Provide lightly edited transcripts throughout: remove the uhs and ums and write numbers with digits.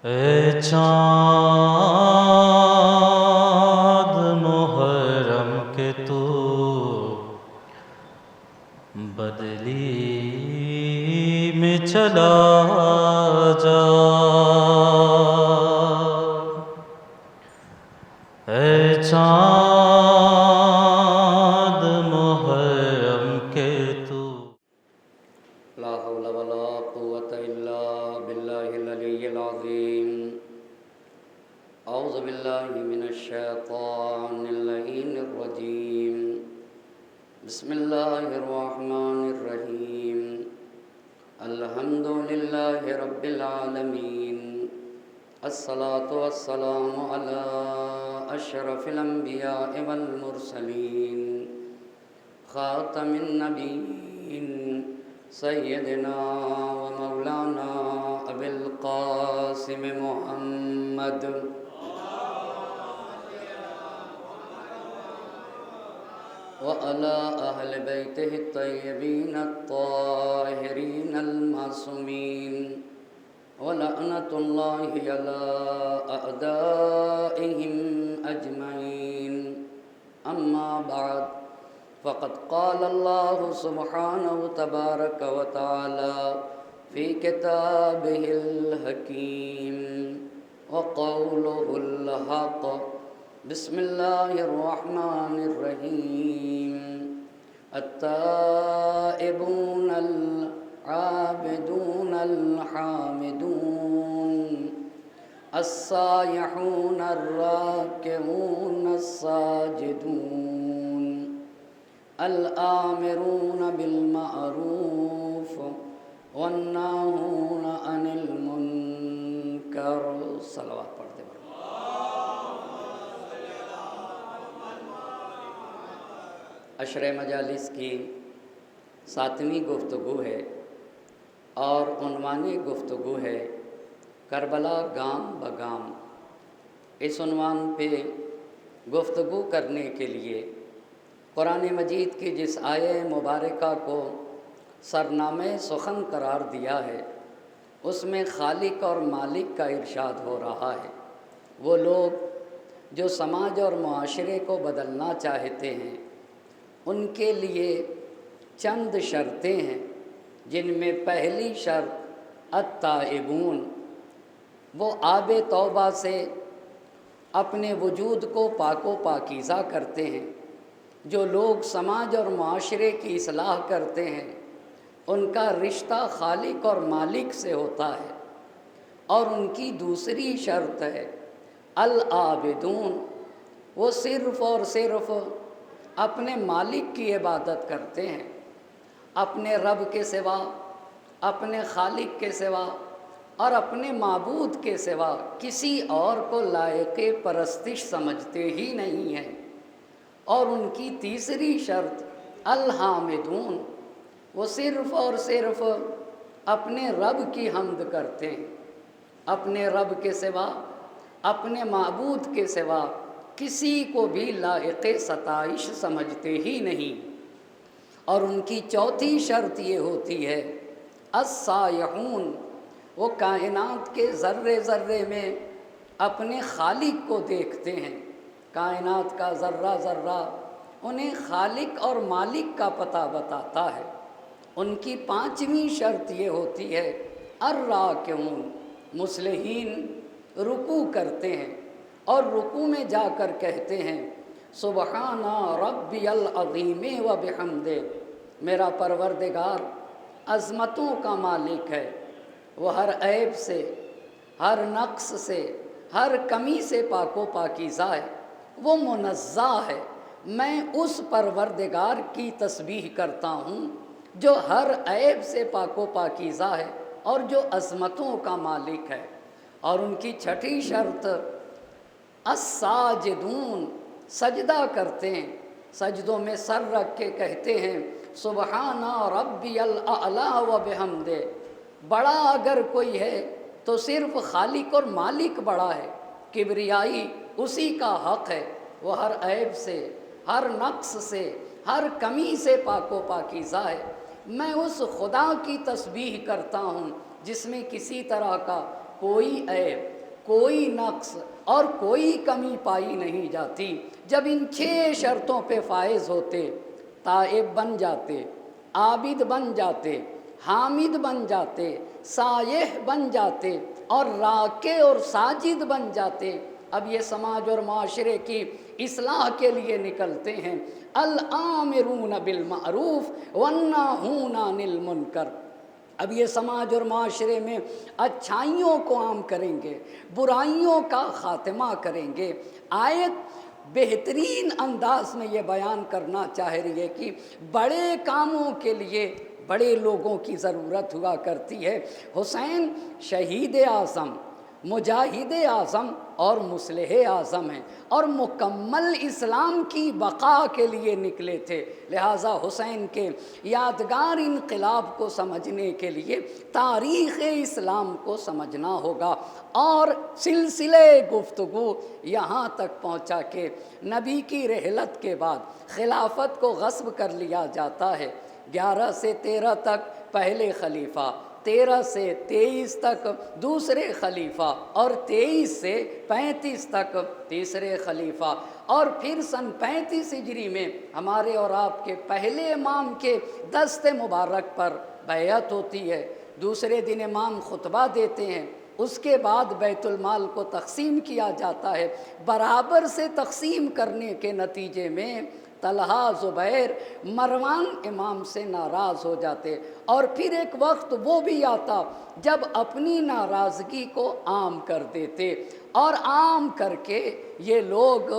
اے چاند محرم کے تو بدلی میں چلا جا، اے چاند محرم کے تو لا حول ولا قوة إلا بالله العلي العظيم. أعوذ بالله من الشيطان اللعين الرجيم. بسم الله الرحمن الرحيم. الحمد لله رب العالمين. الصلاة والسلام على أشرف الأنبياء والمرسلين خاتم النبيين سیدنا و مولانا ابی القاسم محمد وعلى أهل بيته الطيبين الطاهرين المعصومين ولعنة الله على أعدائهم أجمعين. أما بعد، فقد قال الله سبحانه تبارك وتعالى في كتابه الحكيم وقوله الحق. بسم الله الرحمن الرحيم. التائبون العابدون الحامدون السائحون الراكعون الساجدون الآمرون بالمعروف والناهون عن المنکر. صلوات پڑھتے ہیں. عشرہ مجالس کی 7ویں گفتگو ہے اور عنوان گفتگو ہے کربلا گام بگام. اس عنوان پہ گفتگو کرنے کے لیے قرآن مجید کی جس آیہ مبارکہ کو سرنامہ سخن قرار دیا ہے اس میں خالق اور مالک کا ارشاد ہو رہا ہے. وہ لوگ جو سماج اور معاشرے کو بدلنا چاہتے ہیں ان کے لیے چند شرطیں ہیں، جن میں پہلی شرط التائبون، وہ آب توبہ سے اپنے وجود کو پاک و پاکیزہ کرتے ہیں. جو لوگ سماج اور معاشرے کی اصلاح کرتے ہیں ان کا رشتہ خالق اور مالک سے ہوتا ہے. اور ان کی دوسری شرط ہے العابدون، وہ صرف اور صرف اپنے مالک کی عبادت کرتے ہیں، اپنے رب کے سوا، اپنے خالق کے سوا اور اپنے معبود کے سوا کسی اور کو لائق پرستش سمجھتے ہی نہیں ہیں. اور ان کی تیسری شرط الحامدون، وہ صرف اور صرف اپنے رب کی حمد کرتے ہیں، اپنے رب کے سوا، اپنے معبود کے سوا کسی کو بھی لائق ستائش سمجھتے ہی نہیں. اور ان کی چوتھی شرط یہ ہوتی ہے السائحون، وہ کائنات کے ذرے ذرے میں اپنے خالق کو دیکھتے ہیں. کائنات کا ذرہ ذرہ انہیں خالق اور مالک کا پتہ بتاتا ہے. ان کی 5ویں شرط یہ ہوتی ہے الراکعون، مصلحین رکوع کرتے ہیں اور رکوع میں جا کر کہتے ہیں سبحان ربی العظیم و بحمدہ، میرا پروردگار عظمتوں کا مالک ہے، وہ ہر عیب سے، ہر نقص سے، ہر کمی سے پاک و پاکیزہ ہے، وہ منزہ ہے. میں اس پروردگار کی تسبیح کرتا ہوں جو ہر عیب سے پاک و پاکیزہ ہے اور جو عظمتوں کا مالک ہے. اور ان کی 6ٹھی شرط الساجدون، سجدہ کرتے ہیں، سجدوں میں سر رکھ کے کہتے ہیں سبحان ربی الاعلی و بحمدہ. بڑا اگر کوئی ہے تو صرف خالق اور مالک بڑا ہے، کبریائی اسی کا حق ہے. وہ ہر عیب سے، ہر نقص سے، ہر کمی سے پاک و پاکیزہ ہے. میں اس خدا کی تسبیح کرتا ہوں جس میں کسی طرح کا کوئی عیب کوئی نقص اور کوئی کمی پائی نہیں جاتی۔ جب ان 6 شرطوں پہ فائز ہوتے، تائب بن جاتے، عابد بن جاتے، حامد بن جاتے، سائح بن جاتے اور راکع اور ساجد بن جاتے، اب یہ سماج اور معاشرے کی اصلاح کے لیے نکلتے ہیں۔ الآمرون بالمعروف والناہون عن المنکر، اب یہ سماج اور معاشرے میں اچھائیوں کو عام کریں گے، برائیوں کا خاتمہ کریں گے۔ آیت بہترین انداز میں یہ بیان کرنا چاہ رہی ہے کہ بڑے کاموں کے لیے بڑے لوگوں کی ضرورت ہوا کرتی ہے۔ حسین شہید اعظم، مجاہد اعظم اور مصلح اعظم ہیں اور مکمل اسلام کی بقا کے لیے نکلے تھے، لہٰذا حسین کے یادگار انقلاب کو سمجھنے کے لیے تاریخ اسلام کو سمجھنا ہوگا۔ اور سلسلے گفتگو یہاں تک پہنچا کہ نبی کی رحلت کے بعد خلافت کو غصب کر لیا جاتا ہے۔ 11 سے 13 تک پہلے خلیفہ، 13 سے 23 تک دوسرے خلیفہ اور 23 سے 35 تک تیسرے خلیفہ، اور پھر سن 35 ہجری میں ہمارے اور آپ کے پہلے امام کے دست مبارک پر بیعت ہوتی ہے۔ دوسرے دن امام خطبہ دیتے ہیں، اس کے بعد بیت المال کو تقسیم کیا جاتا ہے۔ برابر سے تقسیم کرنے کے نتیجے میں طلحہ، زبیر، مروان امام سے ناراض ہو جاتے، اور پھر ایک وقت وہ بھی آتا جب اپنی ناراضگی کو عام کر دیتے، اور عام کر کے یہ لوگ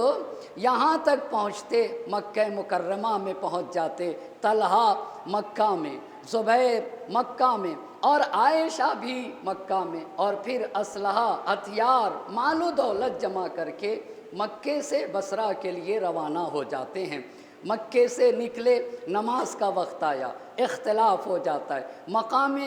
یہاں تک پہنچتے، مکہ مکرمہ میں پہنچ جاتے، طلحہ مکہ میں، زبیر مکہ میں، اور عائشہ بھی مکہ میں، اور پھر اسلحہ، ہتھیار، مال و دولت جمع کر کے مکے سے بصرہ کے لیے روانہ ہو جاتے ہیں۔ مکے سے نکلے، نماز کا وقت آیا، اختلاف ہو جاتا ہے، مقام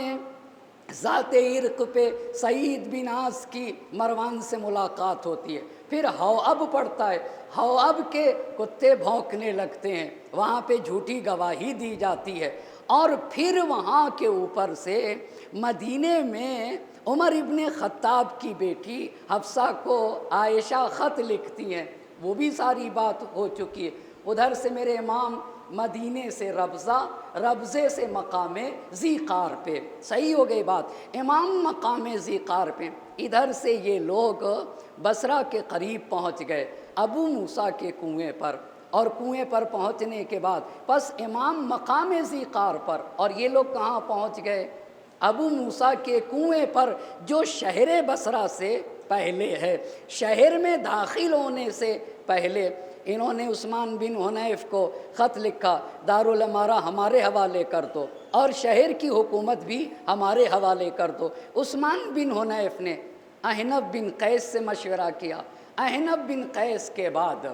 ذات عرق پہ سعید بن عاص کی مروان سے ملاقات ہوتی ہے، پھر ہواب پڑتا ہے، ہواب کے کتے بھونکنے لگتے ہیں، وہاں پہ جھوٹی گواہی دی جاتی ہے، اور پھر وہاں کے اوپر سے مدینے میں عمر ابن خطاب کی بیٹی حفصہ کو عائشہ خط لکھتی ہیں، وہ بھی ساری بات ہو چکی ہے۔ ادھر سے میرے امام مدینے سے ربضہ، ربضے سے مقام ذیقار پہ، صحیح ہو گئی بات، امام مقام ذیقار پہ، ادھر سے یہ لوگ بصرہ کے قریب پہنچ گئے، ابو موسیٰ کے کنویں پر، اور کنویں پر پہنچنے کے بعد پس امام مقام ذیقار پر، اور یہ لوگ کہاں پہنچ گئے؟ ابو موسیٰ کے کنویں پر، جو شہر بصرہ سے پہلے ہے، شہر میں داخل ہونے سے پہلے انہوں نے عثمان بن حنیف کو خط لکھا، دارالامارہ ہمارے حوالے کر دو اور شہر کی حکومت بھی ہمارے حوالے کر دو۔ عثمان بن حنیف نے احنف بن قیس سے مشورہ کیا، احنف بن قیس کے بعد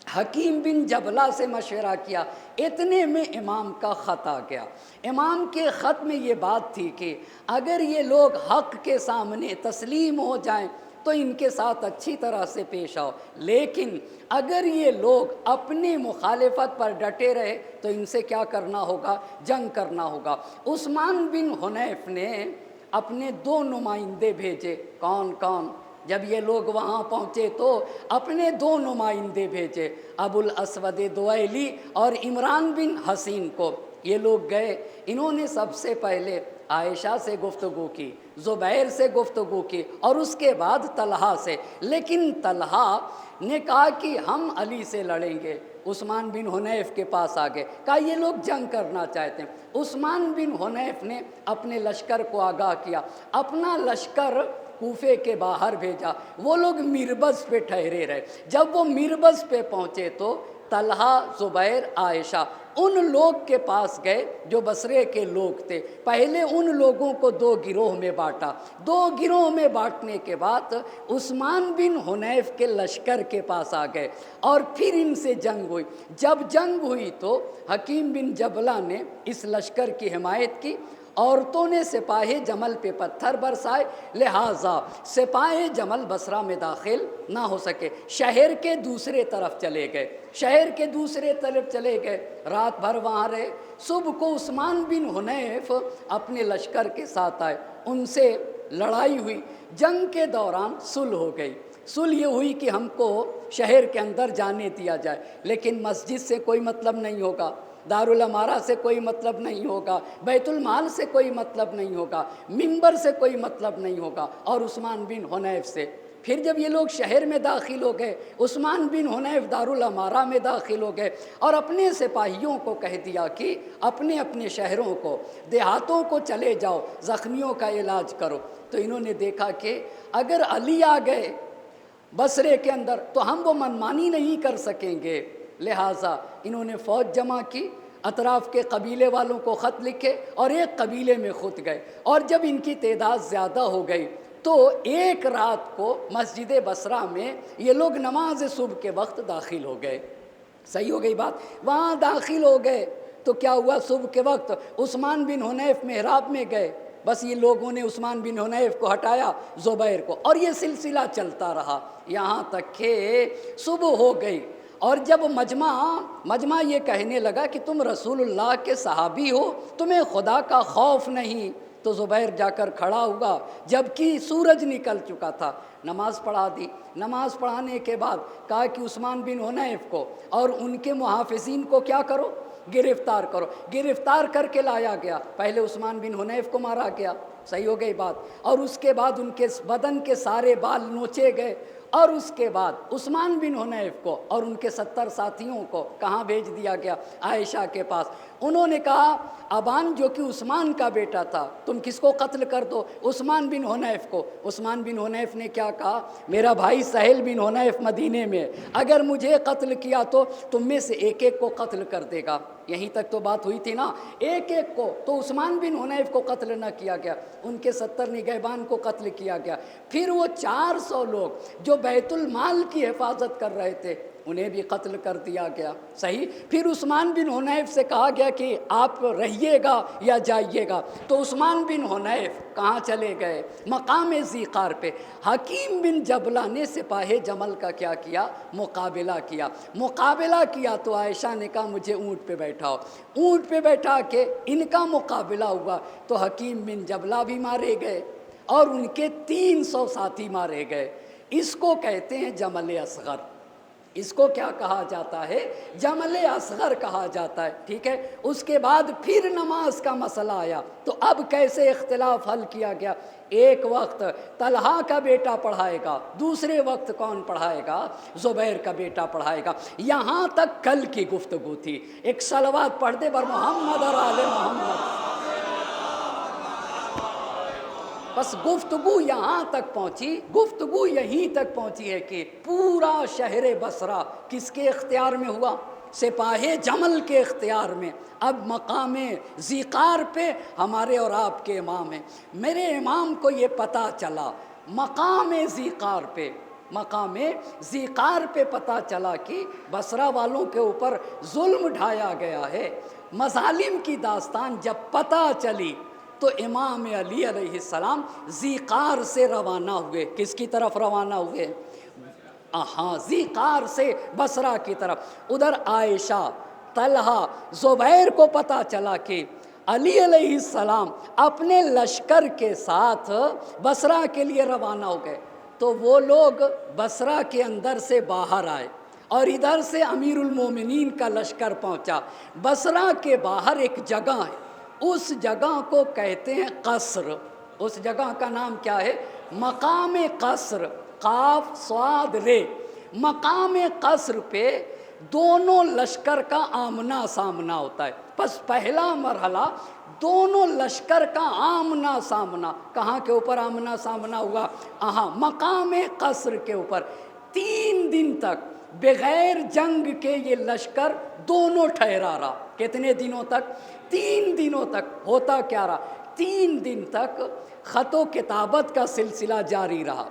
حکیم بن جبلہ سے مشورہ کیا، اتنے میں امام کا خط آ گیا۔ امام کے خط میں یہ بات تھی کہ اگر یہ لوگ حق کے سامنے تسلیم ہو جائیں تو ان کے ساتھ اچھی طرح سے پیش آؤ، لیکن اگر یہ لوگ اپنی مخالفت پر ڈٹے رہے تو ان سے کیا کرنا ہوگا؟ جنگ کرنا ہوگا۔ عثمان بن حنیف نے اپنے 2 نمائندے بھیجے، کون کون؟ جب یہ لوگ وہاں پہنچے تو اپنے 2 نمائندے بھیجے، ابو الاسود دوئلی اور عمران بن حسین کو۔ یہ لوگ گئے، انہوں نے سب سے پہلے عائشہ سے گفتگو کی، زبیر سے گفتگو کی، اور اس کے بعد طلحہ سے، لیکن طلحہ نے کہا کہ ہم علی سے لڑیں گے۔ عثمان بن حنیف کے پاس آ گئے، کہا یہ لوگ جنگ کرنا چاہتے ہیں۔ عثمان بن حنیف نے اپنے لشکر کو آگاہ کیا، اپنا لشکر کوفے کے باہر بھیجا، وہ لوگ مربض پہ ٹھہرے رہے۔ جب وہ مربض پہ پہنچے تو طلحہ، زبیر، عائشہ ان لوگ کے پاس گئے جو بصرے کے لوگ تھے۔ پہلے ان لوگوں کو 2 گروہ میں بانٹا، 2 گروہ میں بانٹنے کے بعد عثمان بن حنیف کے لشکر کے پاس آ گئے، اور پھر ان سے جنگ ہوئی۔ جب جنگ ہوئی تو حکیم بن جبلہ نے اس لشکر کی حمایت کی، عورتوں نے سپاہ جمل پہ پتھر برسائے، لہٰذا سپاہ جمل بصرہ میں داخل نہ ہو سکے، شہر کے دوسرے طرف چلے گئے، شہر کے دوسرے طرف چلے گئے، رات بھر وہاں رہے۔ صبح کو عثمان بن حنیف اپنے لشکر کے ساتھ آئے، ان سے لڑائی ہوئی، جنگ کے دوران صلح ہو گئی۔ صلح یہ ہوئی کہ ہم کو شہر کے اندر جانے دیا جائے، لیکن مسجد سے کوئی مطلب نہیں ہوگا، دارالامارہ سے کوئی مطلب نہیں ہوگا، بیت المال سے کوئی مطلب نہیں ہوگا، منبر سے کوئی مطلب نہیں ہوگا، اور عثمان بن حنیف سے۔ پھر جب یہ لوگ شہر میں داخل ہو گئے، عثمان بن حنیف دارالامارہ میں داخل ہو گئے اور اپنے سپاہیوں کو کہہ دیا کہ اپنے اپنے شہروں کو، دیہاتوں کو چلے جاؤ، زخمیوں کا علاج کرو۔ تو انہوں نے دیکھا کہ اگر علی آ گئے بصرے کے اندر تو ہم وہ منمانی نہیں کر سکیں گے، لہٰذا انہوں نے فوج جمع کی، اطراف کے قبیلے والوں کو خط لکھے اور ایک قبیلے میں خود گئے، اور جب ان کی تعداد زیادہ ہو گئی تو ایک رات کو مسجد بصرہ میں یہ لوگ نماز صبح کے وقت داخل ہو گئے۔ صحیح ہو گئی بات؟ وہاں داخل ہو گئے تو کیا ہوا، صبح کے وقت عثمان بن حنیف محراب میں گئے، بس یہ لوگوں نے عثمان بن حنیف کو ہٹایا، زبیر کو، اور یہ سلسلہ چلتا رہا یہاں تک کہ صبح ہو گئی۔ اور جب مجمع یہ کہنے لگا کہ تم رسول اللہ کے صحابی ہو، تمہیں خدا کا خوف نہیں، تو زبیر جا کر کھڑا ہوا جبکہ سورج نکل چکا تھا، نماز پڑھا دی۔ نماز پڑھانے کے بعد کہا کہ عثمان بن حنیف کو اور ان کے محافظین کو کیا کرو، گرفتار کرو۔ گرفتار کر کے لایا گیا، پہلے عثمان بن حنیف کو مارا گیا، صحیح ہو گئی بات، اور اس کے بعد ان کے بدن کے سارے بال نوچے گئے، اور اس کے بعد عثمان بن حنیف کو اور ان کے 70 ساتھیوں کو کہاں بھیج دیا گیا؟ عائشہ کے پاس۔ انہوں نے کہا ابان جو کہ عثمان کا بیٹا تھا، تم کس کو قتل کر دو؟ عثمان بن حنیف کو۔ عثمان بن حنیف نے کیا کہا؟ میرا بھائی سہیل بن حنیف مدینے میں، اگر مجھے قتل کیا تو تم میں سے ایک ایک کو قتل کر دے گا۔ یہیں تک تو بات ہوئی تھی نا، ایک ایک کو۔ تو عثمان بن حنیف کو قتل نہ کیا گیا، ان کے 70 نگہبان کو قتل کیا گیا۔ پھر وہ 400 لوگ جو بیت المال کی حفاظت کر رہے تھے انہیں بھی قتل کر دیا گیا، صحیح۔ پھر عثمان بن حنیف سے کہا گیا کہ آپ رہیے گا یا جائیے گا، تو عثمان بن حنیف کہاں چلے گئے؟ مقام ذیقار پہ۔ حکیم بن جبلہ نے سپاہ جمل کا کیا کیا؟ مقابلہ کیا۔ مقابلہ کیا تو عائشہ نے کہا مجھے اونٹ پہ بیٹھاؤ، اونٹ پہ بیٹھا کے ان کا مقابلہ ہوا تو حکیم بن جبلہ بھی مارے گئے اور ان کے 300 ساتھی مارے گئے۔ اس کو کہتے ہیں جمل اصغر۔ اس کو کیا کہا جاتا ہے؟ جمل اصغر کہا جاتا ہے، ٹھیک ہے۔ اس کے بعد پھر نماز کا مسئلہ آیا تو اب کیسے اختلاف حل کیا گیا؟ ایک وقت طلحہ کا بیٹا پڑھائے گا، دوسرے وقت کون پڑھائے گا؟ زبیر کا بیٹا پڑھائے گا۔ یہاں تک کل کی گفتگو تھی۔ ایک صلوات پڑھ دے بر محمد اور آل محمد۔ بس گفتگو یہاں تک پہنچی، گفتگو یہیں تک پہنچی ہے کہ پورا شہر بصرہ کس کے اختیار میں ہوا؟ سپاہ جمل کے اختیار میں۔ اب مقام ذیقار پہ ہمارے اور آپ کے امام ہیں۔ میرے امام کو یہ پتہ چلا مقام ذیقار پہ پتہ چلا کہ بصرہ والوں کے اوپر ظلم ڈھایا گیا ہے۔ مظالم کی داستان جب پتہ چلی تو امام علی علیہ السلام ذیقار سے روانہ ہوئے۔ کس کی طرف روانہ ہوئے؟ ذیقار سے بصرہ کی طرف۔ ادھر عائشہ، طلحہ، زبیر کو پتہ چلا کہ علی علیہ السلام اپنے لشکر کے ساتھ بصرہ کے لیے روانہ ہو گئے، تو وہ لوگ بصرہ کے اندر سے باہر آئے اور ادھر سے امیر المومنین کا لشکر پہنچا۔ بصرہ کے باہر ایک جگہ ہے، اس جگہ کو کہتے ہیں قصر۔ اس جگہ کا نام کیا ہے؟ مقام قصر، قاف صاد رے۔ مقام قصر پہ دونوں لشکر کا آمنا سامنا ہوتا ہے۔ پس پہلا مرحلہ دونوں لشکر کا آمنا سامنا۔ کہاں کے اوپر آمنا سامنا ہوا؟ مقام قصر کے اوپر۔ 3 دن تک بغیر جنگ کے یہ لشکر دونوں ٹھہرا رہا۔ کتنے دنوں تک؟ 3 دنوں تک۔ ہوتا کیا رہا؟ 3 دن تک خط و کتابت کا سلسلہ جاری رہا،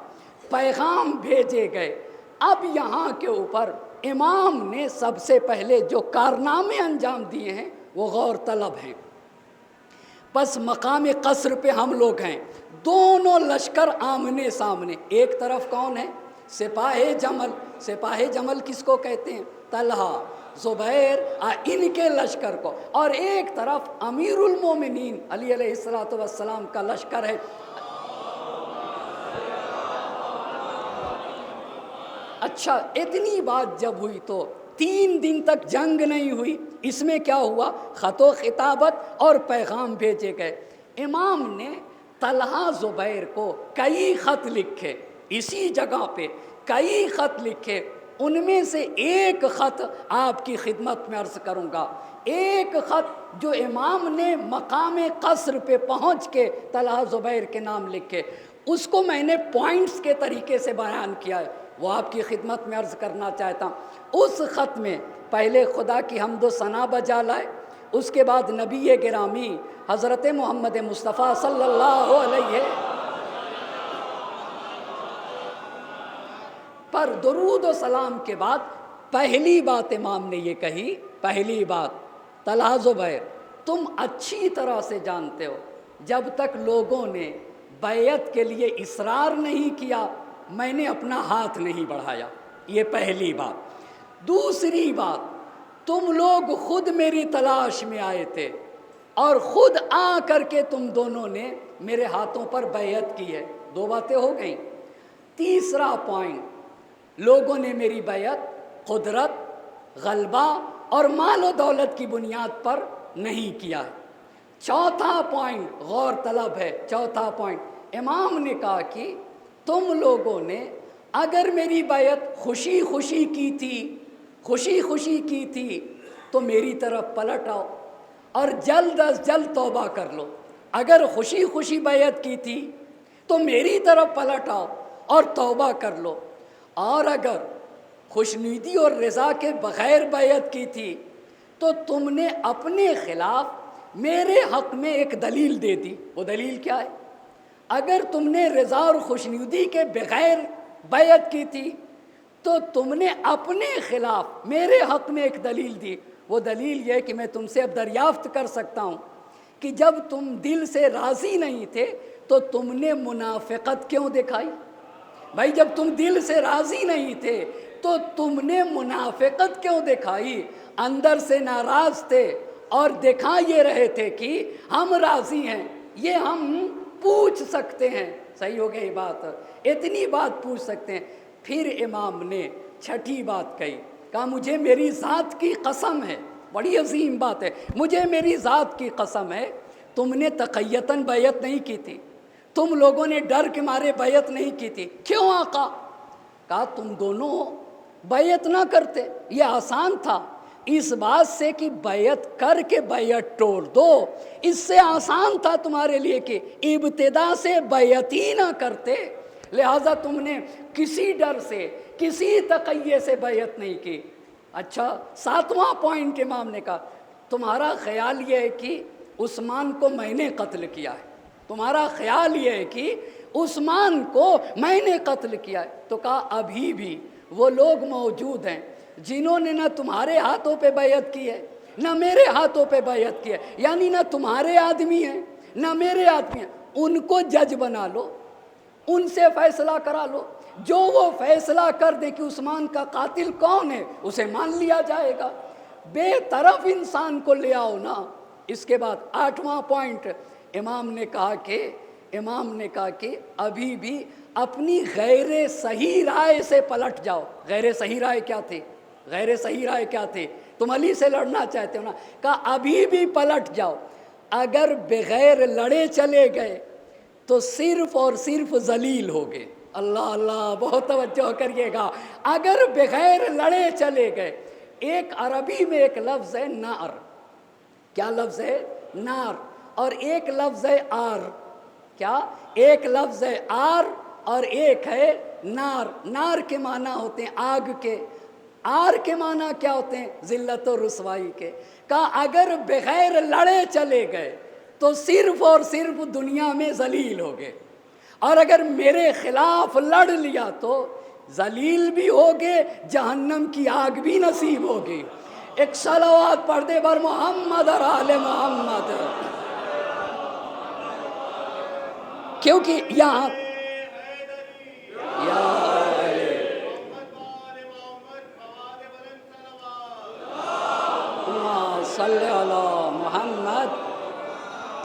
پیغام بھیجے گئے۔ اب یہاں کے اوپر امام نے سب سے پہلے جو کارنامے انجام دیے ہیں وہ غور طلب ہیں۔ پس مقام قصر پہ ہم لوگ ہیں، دونوں لشکر آمنے سامنے۔ ایک طرف کون ہے؟ سپاہ جمل۔ سپاہ جمل کس کو کہتے ہیں؟ طلحہ، زبیر، ان کے لشکر کو۔ اور ایک طرف امیر المومنین علی علیہ السلام کا لشکر ہے۔ اچھا اتنی بات جب ہوئی تو 3 دن تک جنگ نہیں ہوئی، اس میں کیا ہوا؟ خط و خطابت اور پیغام بھیجے گئے۔ امام نے طلحہ زبیر کو کئی خط لکھے، اسی جگہ پہ کئی خط لکھے، ان میں سے ایک خط آپ کی خدمت میں عرض کروں گا۔ ایک خط جو امام نے مقام قصر پہ پہنچ کے طلحہ زبیر کے نام لکھے، اس کو میں نے پوائنٹس کے طریقے سے بیان کیا ہے، وہ آپ کی خدمت میں عرض کرنا چاہتا ہوں۔ اس خط میں پہلے خدا کی حمد و ثنا بجا لائے، اس کے بعد نبی گرامی حضرت محمد مصطفیٰ صلی اللہ علیہ پر درود و سلام کے بعد پہلی بات امام نے یہ کہی، پہلی بات، طلحہ زبیر تم اچھی طرح سے جانتے ہو جب تک لوگوں نے بیعت کے لیے اصرار نہیں کیا میں نے اپنا ہاتھ نہیں بڑھایا، یہ پہلی بات۔ دوسری بات، تم لوگ خود میری تلاش میں آئے تھے اور خود آ کر کے تم دونوں نے میرے ہاتھوں پر بیعت کی ہے، 2 باتیں ہو گئیں۔ تیسرا پوائنٹ، لوگوں نے میری بیعت قدرت، غلبہ اور مال و دولت کی بنیاد پر نہیں کیا ہے۔ چوتھا پوائنٹ غور طلب ہے، چوتھا پوائنٹ امام نے کہا کہ تم لوگوں نے اگر میری بیعت خوشی خوشی کی تھی، خوشی خوشی کی تھی تو میری طرف پلٹ آؤ اور جلد از جلد توبہ کر لو۔ اگر خوشی خوشی بیعت کی تھی تو میری طرف پلٹ آؤ اور توبہ کر لو، اور اگر خوشنودی اور رضا کے بغیر بیعت کی تھی تو تم نے اپنے خلاف میرے حق میں ایک دلیل دے دی۔ وہ دلیل کیا ہے؟ اگر تم نے رضا اور خوشنودی کے بغیر بیعت کی تھی تو تم نے اپنے خلاف میرے حق میں ایک دلیل دی۔ وہ دلیل یہ کہ میں تم سے اب دریافت کر سکتا ہوں کہ جب تم دل سے راضی نہیں تھے تو تم نے منافقت کیوں دکھائی؟ بھائی جب تم دل سے راضی نہیں تھے تو تم نے منافقت کیوں دکھائی؟ اندر سے ناراض تھے اور دکھا یہ رہے تھے کہ ہم راضی ہیں، یہ ہم پوچھ سکتے ہیں۔ صحیح ہو گئی بات، اتنی بات پوچھ سکتے ہیں۔ پھر امام نے چھٹی بات کہی، کہا مجھے میری ذات کی قسم ہے، بڑی عظیم بات ہے، مجھے میری ذات کی قسم ہے تم نے تقیتاً بیعت نہیں کی تھی، تم لوگوں نے ڈر کے مارے بیعت نہیں کی تھی۔ کیوں آقا؟ کہا تم دونوں بیعت نہ کرتے، یہ آسان تھا، اس بات سے کہ بیعت کر کے بیعت توڑ دو، اس سے آسان تھا تمہارے لیے کہ ابتدا سے بیعت ہی نہ کرتے، لہٰذا تم نے کسی ڈر سے کسی تقیے سے بیعت نہیں کی۔ اچھا، 7واں پوائنٹ امام نے کہا تمہارا خیال یہ ہے کہ عثمان کو میں نے قتل کیا ہے، تمہارا خیال یہ ہے کہ عثمان کو میں نے قتل کیا ہے، تو کہا ابھی بھی وہ لوگ موجود ہیں جنہوں نے نہ تمہارے ہاتھوں پہ بیعت کی ہے نہ میرے ہاتھوں پہ بیعت کی ہے، یعنی نہ تمہارے آدمی ہیں نہ میرے آدمی ہیں، ان کو جج بنا لو، ان سے فیصلہ کرا لو، جو وہ فیصلہ کر دے کہ عثمان کا قاتل کون ہے اسے مان لیا جائے گا، بے طرف انسان کو لے آؤ نا۔ اس کے بعد 8واں پوائنٹ امام نے کہا کہ ابھی بھی اپنی غیر صحیح رائے سے پلٹ جاؤ۔ غیر صحیح رائے کیا تھی؟ غیر صحیح رائے کیا تھی؟ تم علی سے لڑنا چاہتے ہو نا، کہا ابھی بھی پلٹ جاؤ، اگر بغیر لڑے چلے گئے تو صرف اور صرف ذلیل ہوگے۔ اللہ اللہ، بہت توجہ کریے گا، اگر بغیر لڑے چلے گئے۔ ایک عربی میں ایک لفظ ہے نار، کیا لفظ ہے؟ نار، اور ایک لفظ ہے آر، کیا؟ ایک لفظ ہے آر اور ایک ہے نار۔ نار کے معنی ہوتے ہیں آگ کے، آر کے معنی کیا ہوتے ہیں؟ ذلت و رسوائی کے۔ کہا اگر بغیر لڑے چلے گئے تو صرف اور صرف دنیا میں ذلیل ہوگے، اور اگر میرے خلاف لڑ لیا تو ذلیل بھی ہوگے، جہنم کی آگ بھی نصیب ہوگی۔ ایک صلوات پڑھ دے بر محمد اور آل محمد، کیونکہ یہاں صلی اللہ محمد،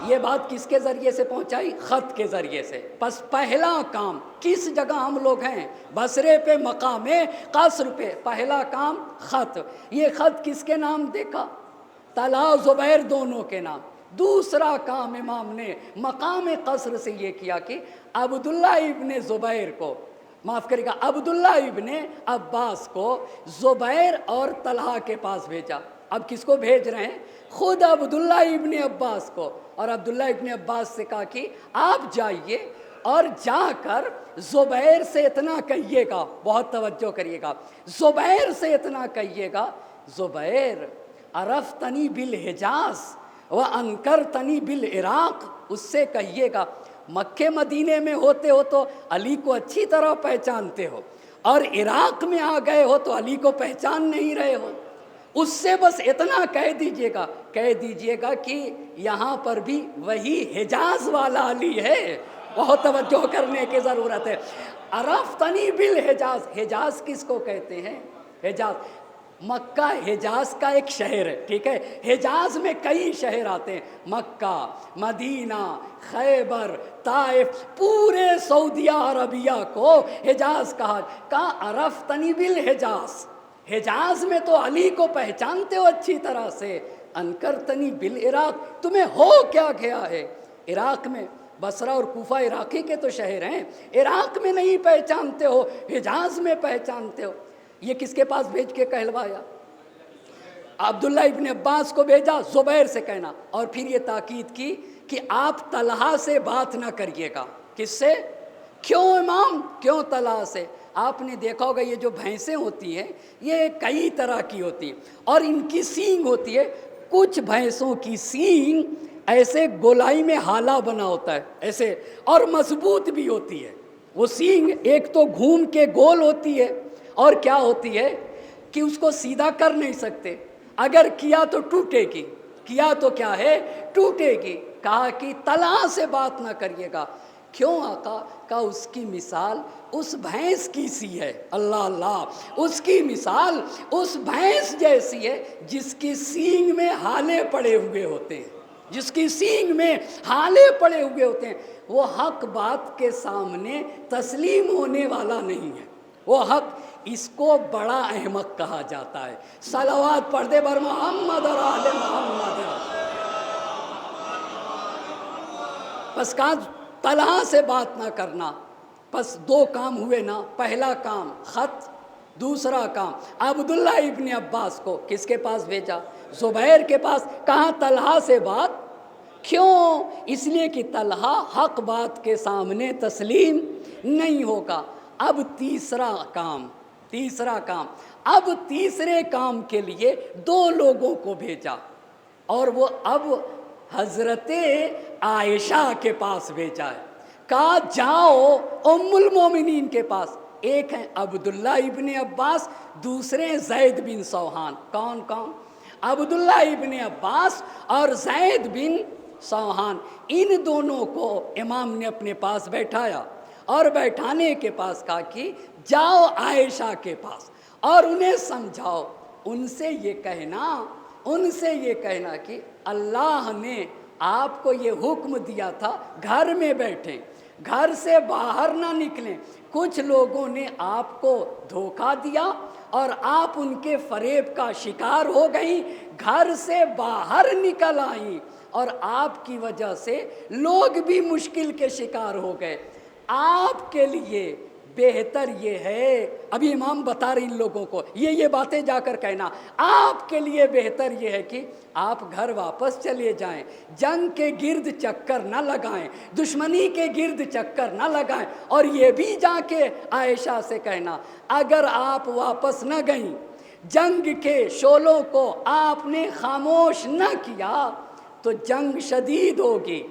یہ بات کس کے ذریعے سے پہنچائی؟ خط کے ذریعے سے۔ پس پہلا کام، کس جگہ ہم لوگ ہیں؟ بصرے پہ، مقام قصر پہ۔ پہلا کام خط۔ یہ خط کس کے نام دیکھا؟ طلحہ زبیر دونوں کے نام۔ دوسرا کام امام نے مقام قصر سے یہ کیا کہ عبداللہ ابن زبیر کو، معاف کرے گا، عبداللہ ابن عباس کو زبیر اور طلحہ کے پاس بھیجا۔ اب کس کو بھیج رہے ہیں؟ خود عبداللہ ابن عباس کو۔ اور عبداللہ ابن عباس سے کہا کہ آپ جائیے اور جا کر زبیر سے اتنا کہیے گا، بہت توجہ کریے گا، زبیر سے اتنا کہیے گا، زبیر عرفتنی بالحجاز وانکرتنی بالعراق، اس سے کہیے گا مکے مدینے میں ہوتے ہو تو علی کو اچھی طرح پہچانتے ہو، اور عراق میں آ گئے ہو تو علی کو پہچان نہیں رہے ہو۔ اس سے بس اتنا کہہ دیجئے گا کہ یہاں پر بھی وہی حجاز والا علی ہے۔ بہت توجہ کرنے کی ضرورت ہے۔ عرفتنی بالحجاز، حجاز کس کو کہتے ہیں؟ حجاز، مکہ حجاز کا ایک شہر ہے، ٹھیک ہے؟ حجاز میں کئی شہر آتے ہیں، مکہ، مدینہ، خیبر، طائف، پورے سعودیہ عربیہ کو حجاز کہا عرفتنی بالحجاز، حجاز میں تو علی کو پہچانتے ہو اچھی طرح سے، انکرتنی بالعراق، تمہیں ہو کیا گیا ہے؟ عراق میں بصرہ اور کوفہ عراقی کے تو شہر ہیں، عراق میں نہیں پہچانتے ہو، حجاز میں پہچانتے ہو۔ یہ کس کے پاس بھیج کے کہلوایا؟ عبداللہ ابن عباس کو بھیجا، زبیر سے کہنا، اور پھر یہ تاکید کی کہ آپ طلحہ سے بات نہ کریے گا۔ کس سے؟ کیوں امام؟ کیوں طلحہ سے؟ آپ نے دیکھا ہوگا یہ جو بھینسیں ہوتی ہیں یہ کئی طرح کی ہوتی ہیں، اور ان کی سینگ ہوتی ہے، کچھ بھینسوں کی سینگ ایسے گولائی میں ہالا بنا ہوتا ہے ایسے، اور مضبوط بھی ہوتی ہے وہ سینگ، ایک تو گھوم کے گول ہوتی ہے، اور کیا ہوتی ہے کہ اس کو سیدھا کر نہیں سکتے، اگر کیا تو ٹوٹے گی، کیا تو کیا ہے، ٹوٹے گی۔ کہا کہ طلحہ سے بات نہ کریے گا۔ کیوں آقا؟ کہا اس کی مثال اس بھینس کی سی ہے، اللہ اللہ، اس کی مثال اس بھینس جیسی ہے جس کی سینگ میں ہالے پڑے ہوئے ہوتے ہیں، جس کی سینگ میں ہالے پڑے ہوئے ہوتے ہیں، وہ حق بات کے سامنے تسلیم ہونے والا نہیں ہے، وہ حق، اس کو بڑا احمق کہا جاتا ہے۔ صلوات پڑھ دے بر محمد اور آل محمد۔ بس کہا طلحہ سے بات نہ کرنا۔ بس دو کام ہوئے نا، پہلا کام خط، دوسرا کام عبداللہ ابن عباس کو کس کے پاس بھیجا؟ زبیر کے پاس۔ کہاں طلحہ سے بات؟ کیوں؟ اس لیے کہ طلحہ حق بات کے سامنے تسلیم نہیں ہوگا۔ اب تیسرا کام، اب تیسرے کام کے لیے دو لوگوں کو بھیجا، اور وہ اب حضرت عائشہ کے پاس بھیجا ہے۔ کہا جاؤ ام المومنین کے پاس، ایک ہیں عبداللہ ابن عباس، دوسرے زید بن سوحان۔ کون کون؟ عبداللہ ابن عباس اور زید بن سوحان، ان دونوں کو امام نے اپنے پاس بیٹھایا، اور بیٹھانے کے پاس کہا کہ جاؤ عائشہ کے پاس اور انہیں سمجھاؤ، ان سے یہ کہنا کہ اللہ نے آپ کو یہ حکم دیا تھا گھر میں بیٹھیں، گھر سے باہر نہ نکلیں، کچھ لوگوں نے آپ کو دھوکہ دیا اور آپ ان کے فریب کا شکار ہو گئیں، گھر سے باہر نکل آئیں، اور آپ کی وجہ سے لوگ بھی مشکل کے شکار ہو گئے۔ آپ کے لیے بہتر یہ ہے، ابھی امام بتا رہے ان لوگوں کو یہ باتیں جا کر کہنا، آپ کے لیے بہتر یہ ہے کہ آپ گھر واپس چلے جائیں، جنگ کے گرد چکر نہ لگائیں، دشمنی کے گرد چکر نہ لگائیں، اور یہ بھی جا کے عائشہ سے کہنا اگر آپ واپس نہ گئیں، جنگ کے شعلوں کو آپ نے خاموش نہ کیا تو جنگ شدید ہوگی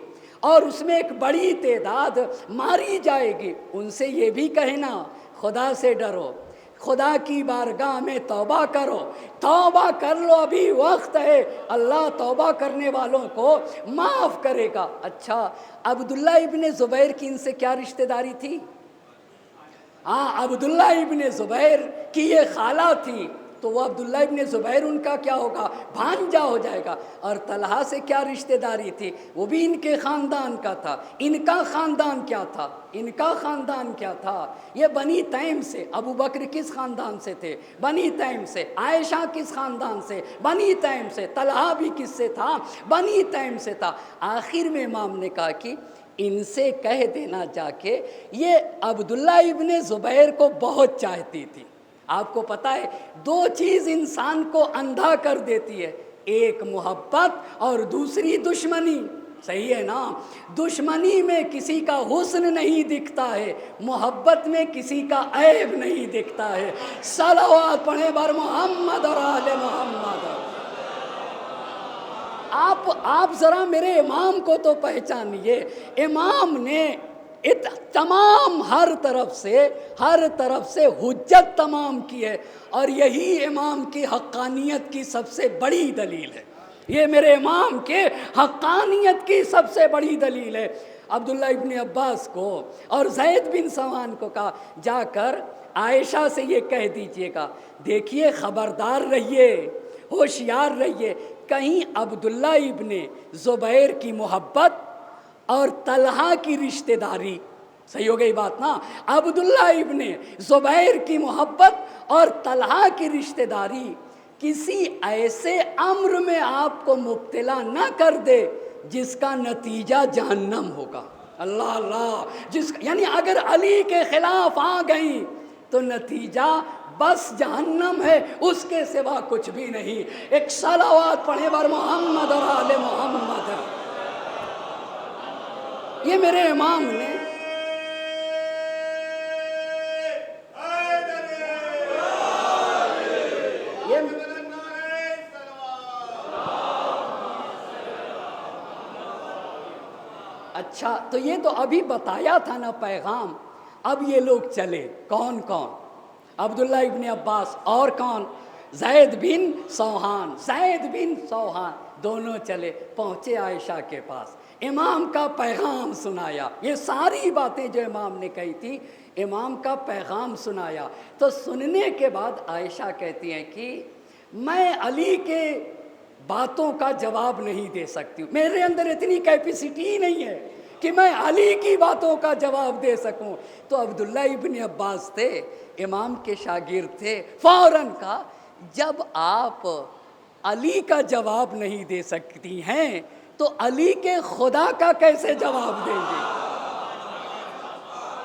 اور اس میں ایک بڑی تعداد ماری جائے گی۔ ان سے یہ بھی کہنا خدا سے ڈرو، خدا کی بارگاہ میں توبہ کرو، توبہ کر لو، ابھی وقت ہے، اللہ توبہ کرنے والوں کو معاف کرے گا۔ اچھا، عبداللہ ابن زبیر کی ان سے کیا رشتہ داری تھی؟ عبداللہ ابن زبیر کی یہ خالہ تھی، تو وہ عبداللہ ابن زبیر ان کا کیا ہوگا؟ بھانجا ہو جائے گا۔ اور طلحہ سے کیا رشتہ داری تھی؟ وہ بھی ان کے خاندان کا تھا۔ ان کا خاندان کیا تھا؟ ان کا خاندان کیا تھا؟ یہ بنی تیم سے۔ ابو بکر کس خاندان سے تھے؟ بنی تیم سے۔ عائشہ کس خاندان سے؟ بنی تیم سے۔ طلحہ بھی کس سے تھا؟ بنی تیم سے تھا۔ آخر میں امام نے کہا کہ ان سے کہہ دینا جا کے یہ عبداللہ ابن زبیر کو بہت چاہتی تھی۔ آپ کو پتہ ہے دو چیز انسان کو اندھا کر دیتی ہے، ایک محبت اور دوسری دشمنی، صحیح ہے نا؟ دشمنی میں کسی کا حسن نہیں دکھتا ہے، محبت میں کسی کا عیب نہیں دکھتا ہے۔ صلوات پڑھیں بر محمد اور آل محمد۔ آپ ذرا میرے امام کو تو پہچانیے۔ امام نے تمام ہر طرف سے حجت تمام کی ہے، اور یہی امام کی حقانیت کی سب سے بڑی دلیل ہے۔ یہ میرے امام کے حقانیت کی سب سے بڑی دلیل ہے۔ عبداللہ ابن عباس کو اور زید بن سوان کو کہا جا کر عائشہ سے یہ کہہ دیجئے گا، دیکھیے خبردار رہیے، ہوشیار رہیے، کہیں عبداللہ ابن زبیر کی محبت اور طلحہ کی رشتہ داری، صحیح ہو گئی بات نا؟ عبداللہ ابن زبیر کی محبت اور طلحہ کی رشتہ داری کسی ایسے امر میں آپ کو مبتلا نہ کر دے جس کا نتیجہ جہنم ہوگا۔ اللہ اللہ، یعنی اگر علی کے خلاف آ گئیں تو نتیجہ بس جہنم ہے، اس کے سوا کچھ بھی نہیں۔ ایک صلوات پڑھیں بر محمد اور آل محمد۔ یہ میرے امام نے اچھا، تو یہ تو ابھی بتایا تھا نا پیغام۔ اب یہ لوگ چلے، کون کون؟ عبداللہ ابن عباس اور کون؟ زید بن سوحان دونوں چلے، پہنچے عائشہ کے پاس، امام کا پیغام سنایا۔ یہ ساری باتیں جو امام نے کہی تھی، امام کا پیغام سنایا۔ تو سننے کے بعد عائشہ کہتی ہیں کہ میں علی کے باتوں کا جواب نہیں دے سکتی ہوں، میرے اندر اتنی کیپیسٹی ہی نہیں ہے کہ میں علی کی باتوں کا جواب دے سکوں۔ تو عبداللہ ابن عباس تھے، امام کے شاگرد تھے، فوراً کہا جب آپ علی کا جواب نہیں دے سکتی ہیں تو علی کے خدا کا کیسے جواب دیں گے؟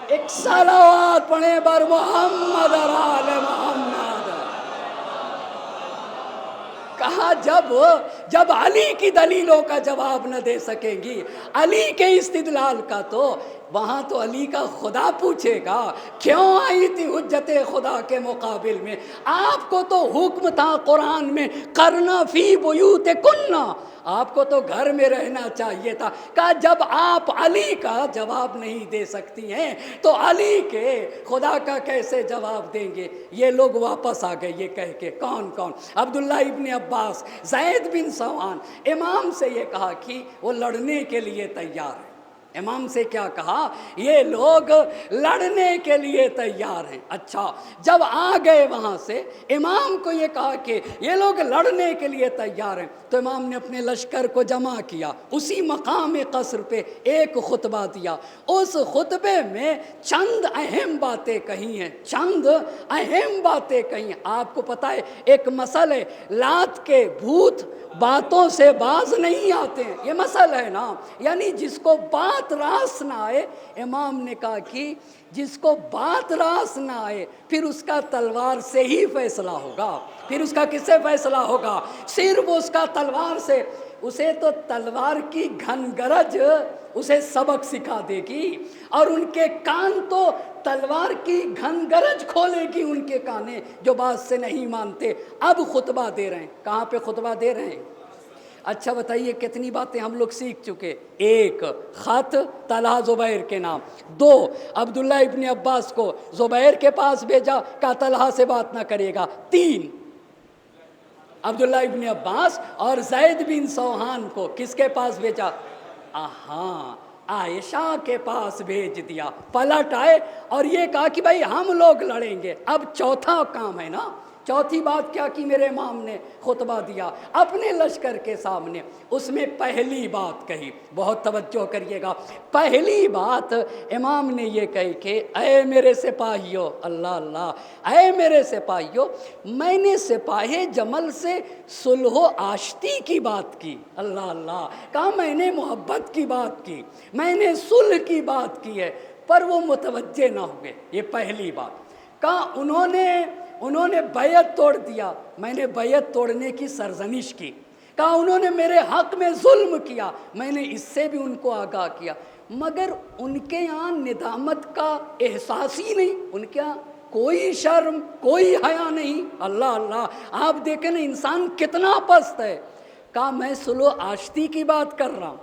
ایک صلوات پڑھیں بر محمد اور آل محمد۔ کہا جب علی کی دلیلوں کا جواب نہ دے سکیں گی، علی کے استدلال کا، تو وہاں تو علی کا خدا پوچھے گا کیوں آئی تھی حجت خدا کے مقابل میں؟ آپ کو تو حکم تھا قرآن میں قرنا فی بیوتکن، آپ کو تو گھر میں رہنا چاہیے تھا۔ کہا جب آپ علی کا جواب نہیں دے سکتی ہیں تو علی کے خدا کا کیسے جواب دیں گے؟ یہ لوگ واپس آ گئے یہ کہہ کے، کون کون؟ عبداللہ ابن عباس، زید بن سوان۔ امام سے یہ کہا کہ وہ لڑنے کے لیے تیار ہیں۔ امام سے کیا کہا؟ یہ لوگ لڑنے کے لیے تیار ہیں۔ اچھا، جب آ گئے وہاں سے، امام کو یہ کہا کہ یہ لوگ لڑنے کے لیے تیار ہیں، تو امام نے اپنے لشکر کو جمع کیا، اسی مقام قصر پہ ایک خطبہ دیا۔ اس خطبے میں چند اہم باتیں کہی ہیں، آپ کو پتہ ہے ایک مسئلہ ہے، لات کے بھوت باتوں سے باز نہیں آتے ہیں، یہ مسئلہ ہے نا، یعنی جس کو بات راس نہ آئے، امام نے کہا کہ جس کو بات راس نہ آئے پھر اس کا تلوار سے ہی فیصلہ ہوگا۔ پھر اس کا کس سے فیصلہ ہوگا؟ صرف اس کا تلوار سے۔ اسے تو تلوار کی گھن گرج اسے سبق سکھا دے گی، اور ان کے کان تو تلوار کی گھن گرج کھولے گی ان کے کانے جو بات سے نہیں مانتے۔ اب خطبہ دے رہے ہیں، کہاں پہ خطبہ دے رہے ہیں؟ اچھا بتائیے کتنی باتیں ہم لوگ سیکھ چکے؟ ایک، خط طلحہ زبیر کے نام۔ دو، عبداللہ ابن عباس کو زبیر کے پاس بھیجا، کہا طلحہ سے بات نہ کرے گا۔ تین، عبداللہ ابن عباس اور زید بن سوحان کو کس کے پاس بھیجا؟ عائشہ کے پاس بھیج دیا۔ پلٹ آئے اور یہ کہا کہ بھائی ہم لوگ لڑیں گے۔ اب چوتھا کام ہے نا، چوتھی بات کیا کی میرے امام نے؟ خطبہ دیا اپنے لشکر کے سامنے، اس میں پہلی بات کہی، بہت توجہ کریے گا، پہلی بات امام نے یہ کہی کہ اے میرے سپاہیوں، اللہ اللہ، اے میرے سپاہیوں، میں نے سپاہ جمل سے صلح و آشتی کی بات کی، اللہ اللہ، کہا میں نے محبت کی بات کی، میں نے صلح کی بات کی ہے، پر وہ متوجہ نہ ہوئے، یہ پہلی بات۔ کہا انہوں نے بیعت توڑ دیا، میں نے بیعت توڑنے کی سرزنش کی۔ کہا انہوں نے میرے حق میں ظلم کیا، میں نے اس سے بھی ان کو آگاہ کیا، مگر ان کے یہاں ندامت کا احساس ہی نہیں، ان کے یہاں کوئی شرم کوئی حیا نہیں، اللہ اللہ، آپ دیکھیں نا انسان کتنا پست ہے۔ کہا میں صلح و آشتی کی بات کر رہا ہوں،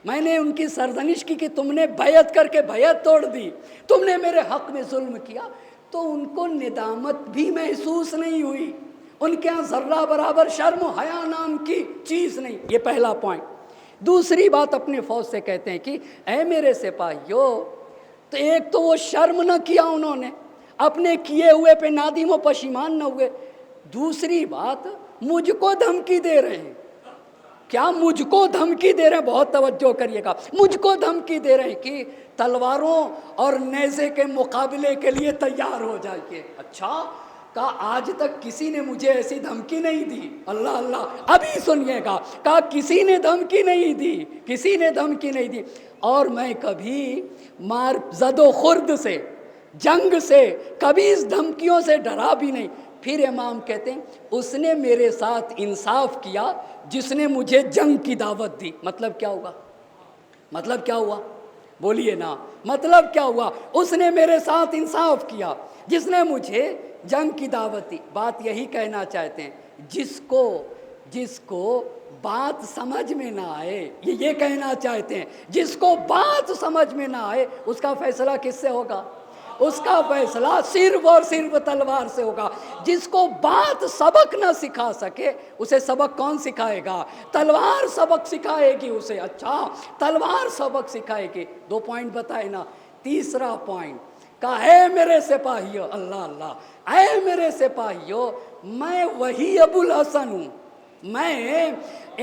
میں نے ان کی سرزنش کی کہ تم نے بیعت کر کے بیعت توڑ دی، تم نے میرے حق میں ظلم کیا، تو ان کو ندامت بھی محسوس نہیں ہوئی، ان کے ہاں ذرہ برابر شرم و حیا نام کی چیز نہیں، یہ پہلا پوائنٹ۔ دوسری بات اپنے فوج سے کہتے ہیں کہ اے میرے سپاہیوں، تو ایک تو وہ شرم نہ کیا انہوں نے، اپنے کیے ہوئے پہ نادم و پشیمان نہ ہوئے، دوسری بات مجھ کو دھمکی دے رہے ہیں، کیا مجھ کو دھمکی دے رہے ہیں؟ بہت توجہ کریے گا، مجھ کو دھمکی دے رہے ہیں کہ تلواروں اور نیزے کے مقابلے کے لیے تیار ہو جائیے۔ اچھا، کہا آج تک کسی نے مجھے ایسی دھمکی نہیں دی، اللہ اللہ، ابھی سنیے گا، کہا کسی نے دھمکی نہیں دی، کسی نے دھمکی نہیں دی، اور میں کبھی مار زد و خورد سے، جنگ سے، کبھی اس دھمکیوں سے ڈرا بھی نہیں۔ پھر امام کہتے ہیں اس نے میرے ساتھ انصاف کیا جس نے مجھے جنگ کی دعوت دی۔ مطلب کیا ہوا؟ مطلب کیا ہوا؟ بولیے نا، مطلب کیا ہوا؟ اس نے میرے ساتھ انصاف کیا جس نے مجھے جنگ کی دعوت دی۔ بات یہی کہنا چاہتے ہیں، جس کو بات سمجھ میں نہ آئے، یہ کہنا چاہتے ہیں جس کو بات سمجھ میں نہ آئے اس کا فیصلہ کس سے ہوگا؟ اس کا فیصلہ صرف اور صرف تلوار سے ہوگا۔ جس کو بات سبق نہ سکھا سکے اسے سبق کون سکھائے گا؟ تلوار سبق سکھائے گی اسے۔ اچھا، تلوار سبق سکھائے گی۔ 2 پوائنٹ بتائے نا۔ تیسرا پوائنٹ کہا اے میرے سپاہیوں، اللہ اللہ، اے میرے سپاہیوں، میں وہی ابو الحسن ہوں۔ میں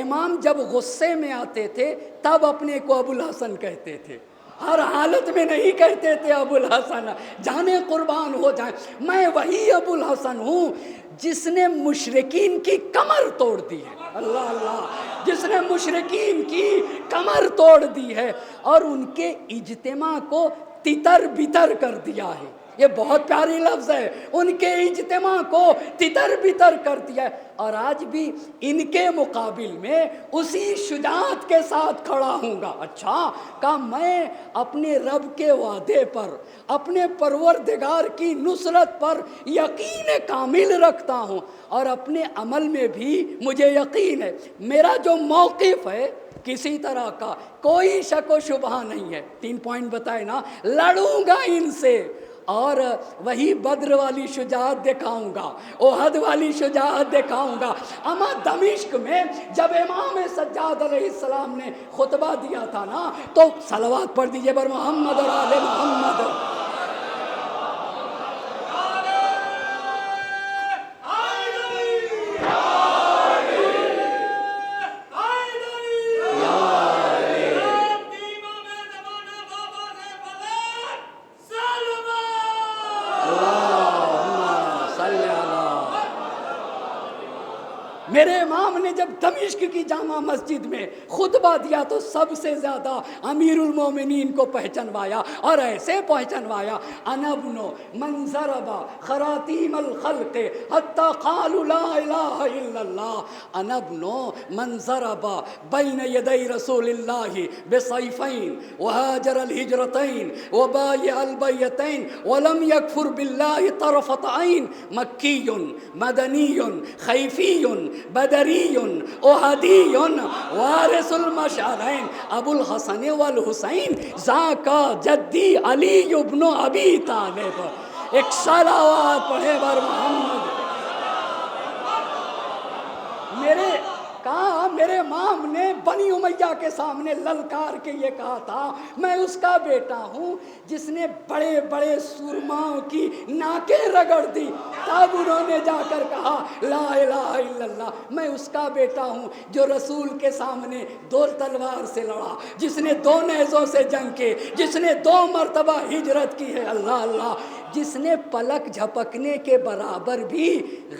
امام جب غصے میں آتے تھے تب اپنے کو ابو الحسن کہتے تھے، ہر حالت میں نہیں کہتے تھے ابو الحسن، جانے قربان ہو جائیں۔ میں وہی ابو الحسن ہوں جس نے مشرکین کی کمر توڑ دی ہے، اللہ اللہ، جس نے مشرکین کی کمر توڑ دی ہے اور ان کے اجتماع کو تتر بتر کر دیا ہے۔ یہ بہت پیاری لفظ ہے، ان کے اجتماع کو تتر بتر کر دیا ہے، اور آج بھی ان کے مقابل میں اسی شجاعت کے ساتھ کھڑا ہوں گا۔ اچھا، کہ میں اپنے رب کے وعدے پر، اپنے پروردگار کی نصرت پر یقین کامل رکھتا ہوں، اور اپنے عمل میں بھی مجھے یقین ہے، میرا جو موقف ہے کسی طرح کا کوئی شک و شبہ نہیں ہے۔ 3 پوائنٹ بتائے نا، لڑوں گا ان سے، اور وہی بدر والی شجاعت دکھاؤں گا، احد والی شجاعت دکھاؤں گا۔ اما دمشق میں جب امام سجاد علیہ السلام نے خطبہ دیا تھا نا، تو صلوات پڑھ دیجئے بر محمد اور آل محمد۔ میرے امام نے جب دمشق کی جامع مسجد میں خطبہ دیا تو سب سے زیادہ امیر المومنین کو پہچنوایا، اور ایسے پہچنوایا، انا ابن من ضرب خراطیم الخلق حتی قالوا لا الہ الا اللہ، انا ابن من ضرب بین یدی رسول اللہ بسیفین وہاجر الہجرتین وبایع البیتین ولم یکفر باللہ طرفت عین، مکی مدنی خیفی بدری احدی وارث المشعرین ابو الحسن والحسین ذاکا جدی علی ابن ابی طالب۔ ایک صلوات پڑھے بر محمد۔ میرے امام نے بنی امیہ کے سامنے للکار کے یہ کہا تھا، میں اس کا بیٹا ہوں جس نے بڑے بڑے سرماؤں کی ناکیں رگڑ دی، تب انہوں نے جا کر کہا لا الہ الا اللہ، میں اس کا بیٹا ہوں جو رسول کے سامنے 2 تلوار سے لڑا، جس نے 2 نیزوں سے جنگ کی، جس نے 2 مرتبہ ہجرت کی ہے، اللہ اللہ، جس نے پلک جھپکنے کے برابر بھی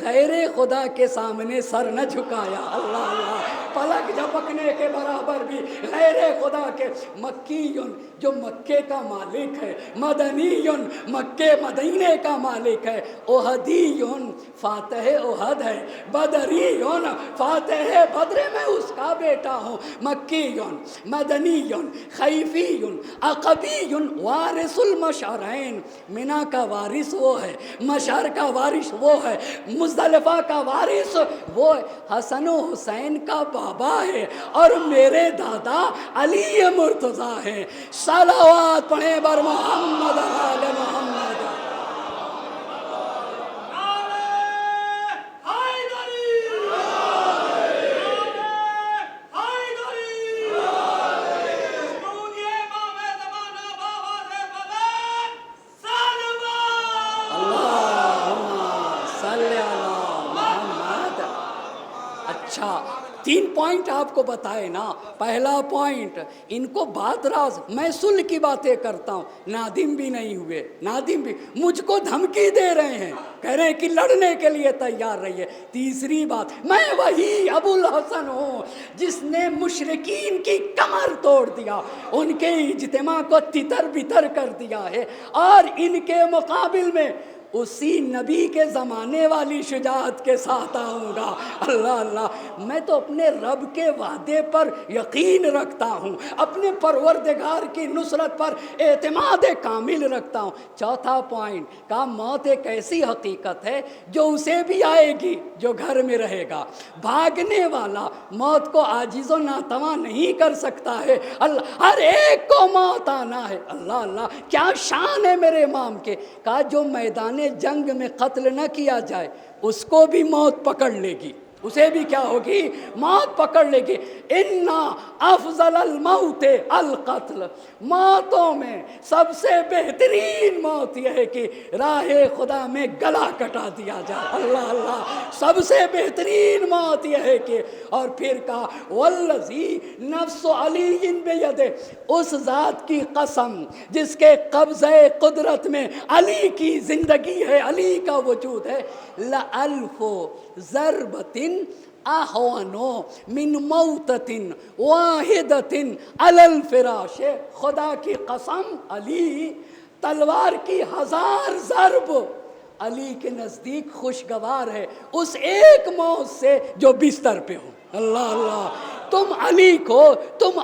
غیر خدا کے سامنے سر نہ جھکایا، اللہ اللہ، پلک جھپکنے کے برابر بھی غیر خدا کے، مکیون جو مکے کا مالک ہے، مدنیون مکے مدینے کا مالک ہے، احدیون فاتح احد ہے، بدریون فاتح بدر، میں اس کا بیٹا ہوں، مکیون مدنیون خیفیون عقبیون وارث المشعرین، منا کا وارث وہ ہے، مشعر کا وارث وہ ہے، مزدلفہ کا وارث وہ ہے، حسن و حسین کا بابا ہے، اور میرے دادا علی مرتضیٰ ہیں، صلوات پڑھیں بر محمد آل محمد۔ اچھا 3 پوائنٹ آپ کو بتائے نا، پہلا پوائنٹ ان کو بات راز، میں صلح کی باتیں کرتا ہوں، نادم بھی نہیں ہوئے، نادم بھی مجھ کو دھمکی دے رہے ہیں، کہہ رہے ہیں کہ لڑنے کے لیے تیار رہیے۔ تیسری بات، میں وہی ابو الحسن ہوں جس نے مشرکین کی کمر توڑ دیا، ان کے اجتماع کو تتر بتر کر دیا ہے، اور ان کے مقابل میں اسی نبی کے زمانے والی شجاعت کے ساتھ آؤں گا، اللہ اللہ۔ میں تو اپنے رب کے وعدے پر یقین رکھتا ہوں، اپنے پروردگار کی نصرت پر اعتماد کامل رکھتا ہوں۔ چوتھا پوائنٹ کہا موت ایک ایسی حقیقت ہے جو اسے بھی آئے گی جو گھر میں رہے گا، بھاگنے والا موت کو عاجز و ناتواں نہیں کر سکتا ہے، اللہ، ہر ایک کو موت آنا ہے، اللہ اللہ، کیا شان ہے میرے امام کے۔ کہا جو میدان جنگ میں قتل نہ کیا جائے اس کو بھی موت پکڑ لے گی، اسے بھی کیا ہوگی؟ موت پکڑ لے گی۔ اِنَّا افضل الموت القتل، موتوں میں سب سے بہترین موت یہ ہے کہ راہ خدا میں گلا کٹا دیا جائے، اللہ اللہ، سب سے بہترین موت یہ ہے کہ، اور پھر کہا والذی نفس علی بیدہ، اس ذات کی قسم جس کے قبضہ قدرت میں علی کی زندگی ہے، علی کا وجود ہے، لألف ضربۃ اہون من موتۃ واحدۃ علی الفراش، خدا کی قسم علی تلوار کی 1000 ضرب علی کے نزدیک خوشگوار ہے اس ایک موت سے جو بستر پہ ہو، اللہ اللہ۔ تم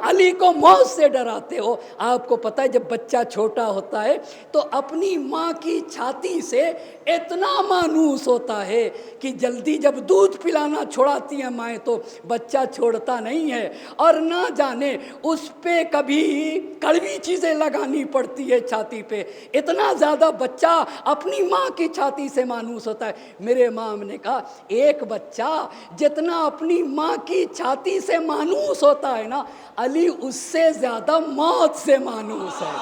علی کو موت سے ڈراتے ہو۔ آپ کو پتہ ہے جب بچہ چھوٹا ہوتا ہے تو اپنی ماں کی چھاتی سے اتنا مانوس ہوتا ہے کہ جلدی جب دودھ پلانا چھوڑاتی ہیں مائیں تو بچہ چھوڑتا نہیں ہے، اور نہ جانے اس پہ کبھی کڑوی چیزیں لگانی پڑتی ہے چھاتی پہ، اتنا زیادہ بچہ اپنی ماں کی چھاتی سے مانوس ہوتا ہے۔ میرے امام نے کہا ایک بچہ جتنا اپنی ماں کی چھاتی سے مانوس ہوتا ہے نا، علی اس سے زیادہ موت سے مانوس ہے،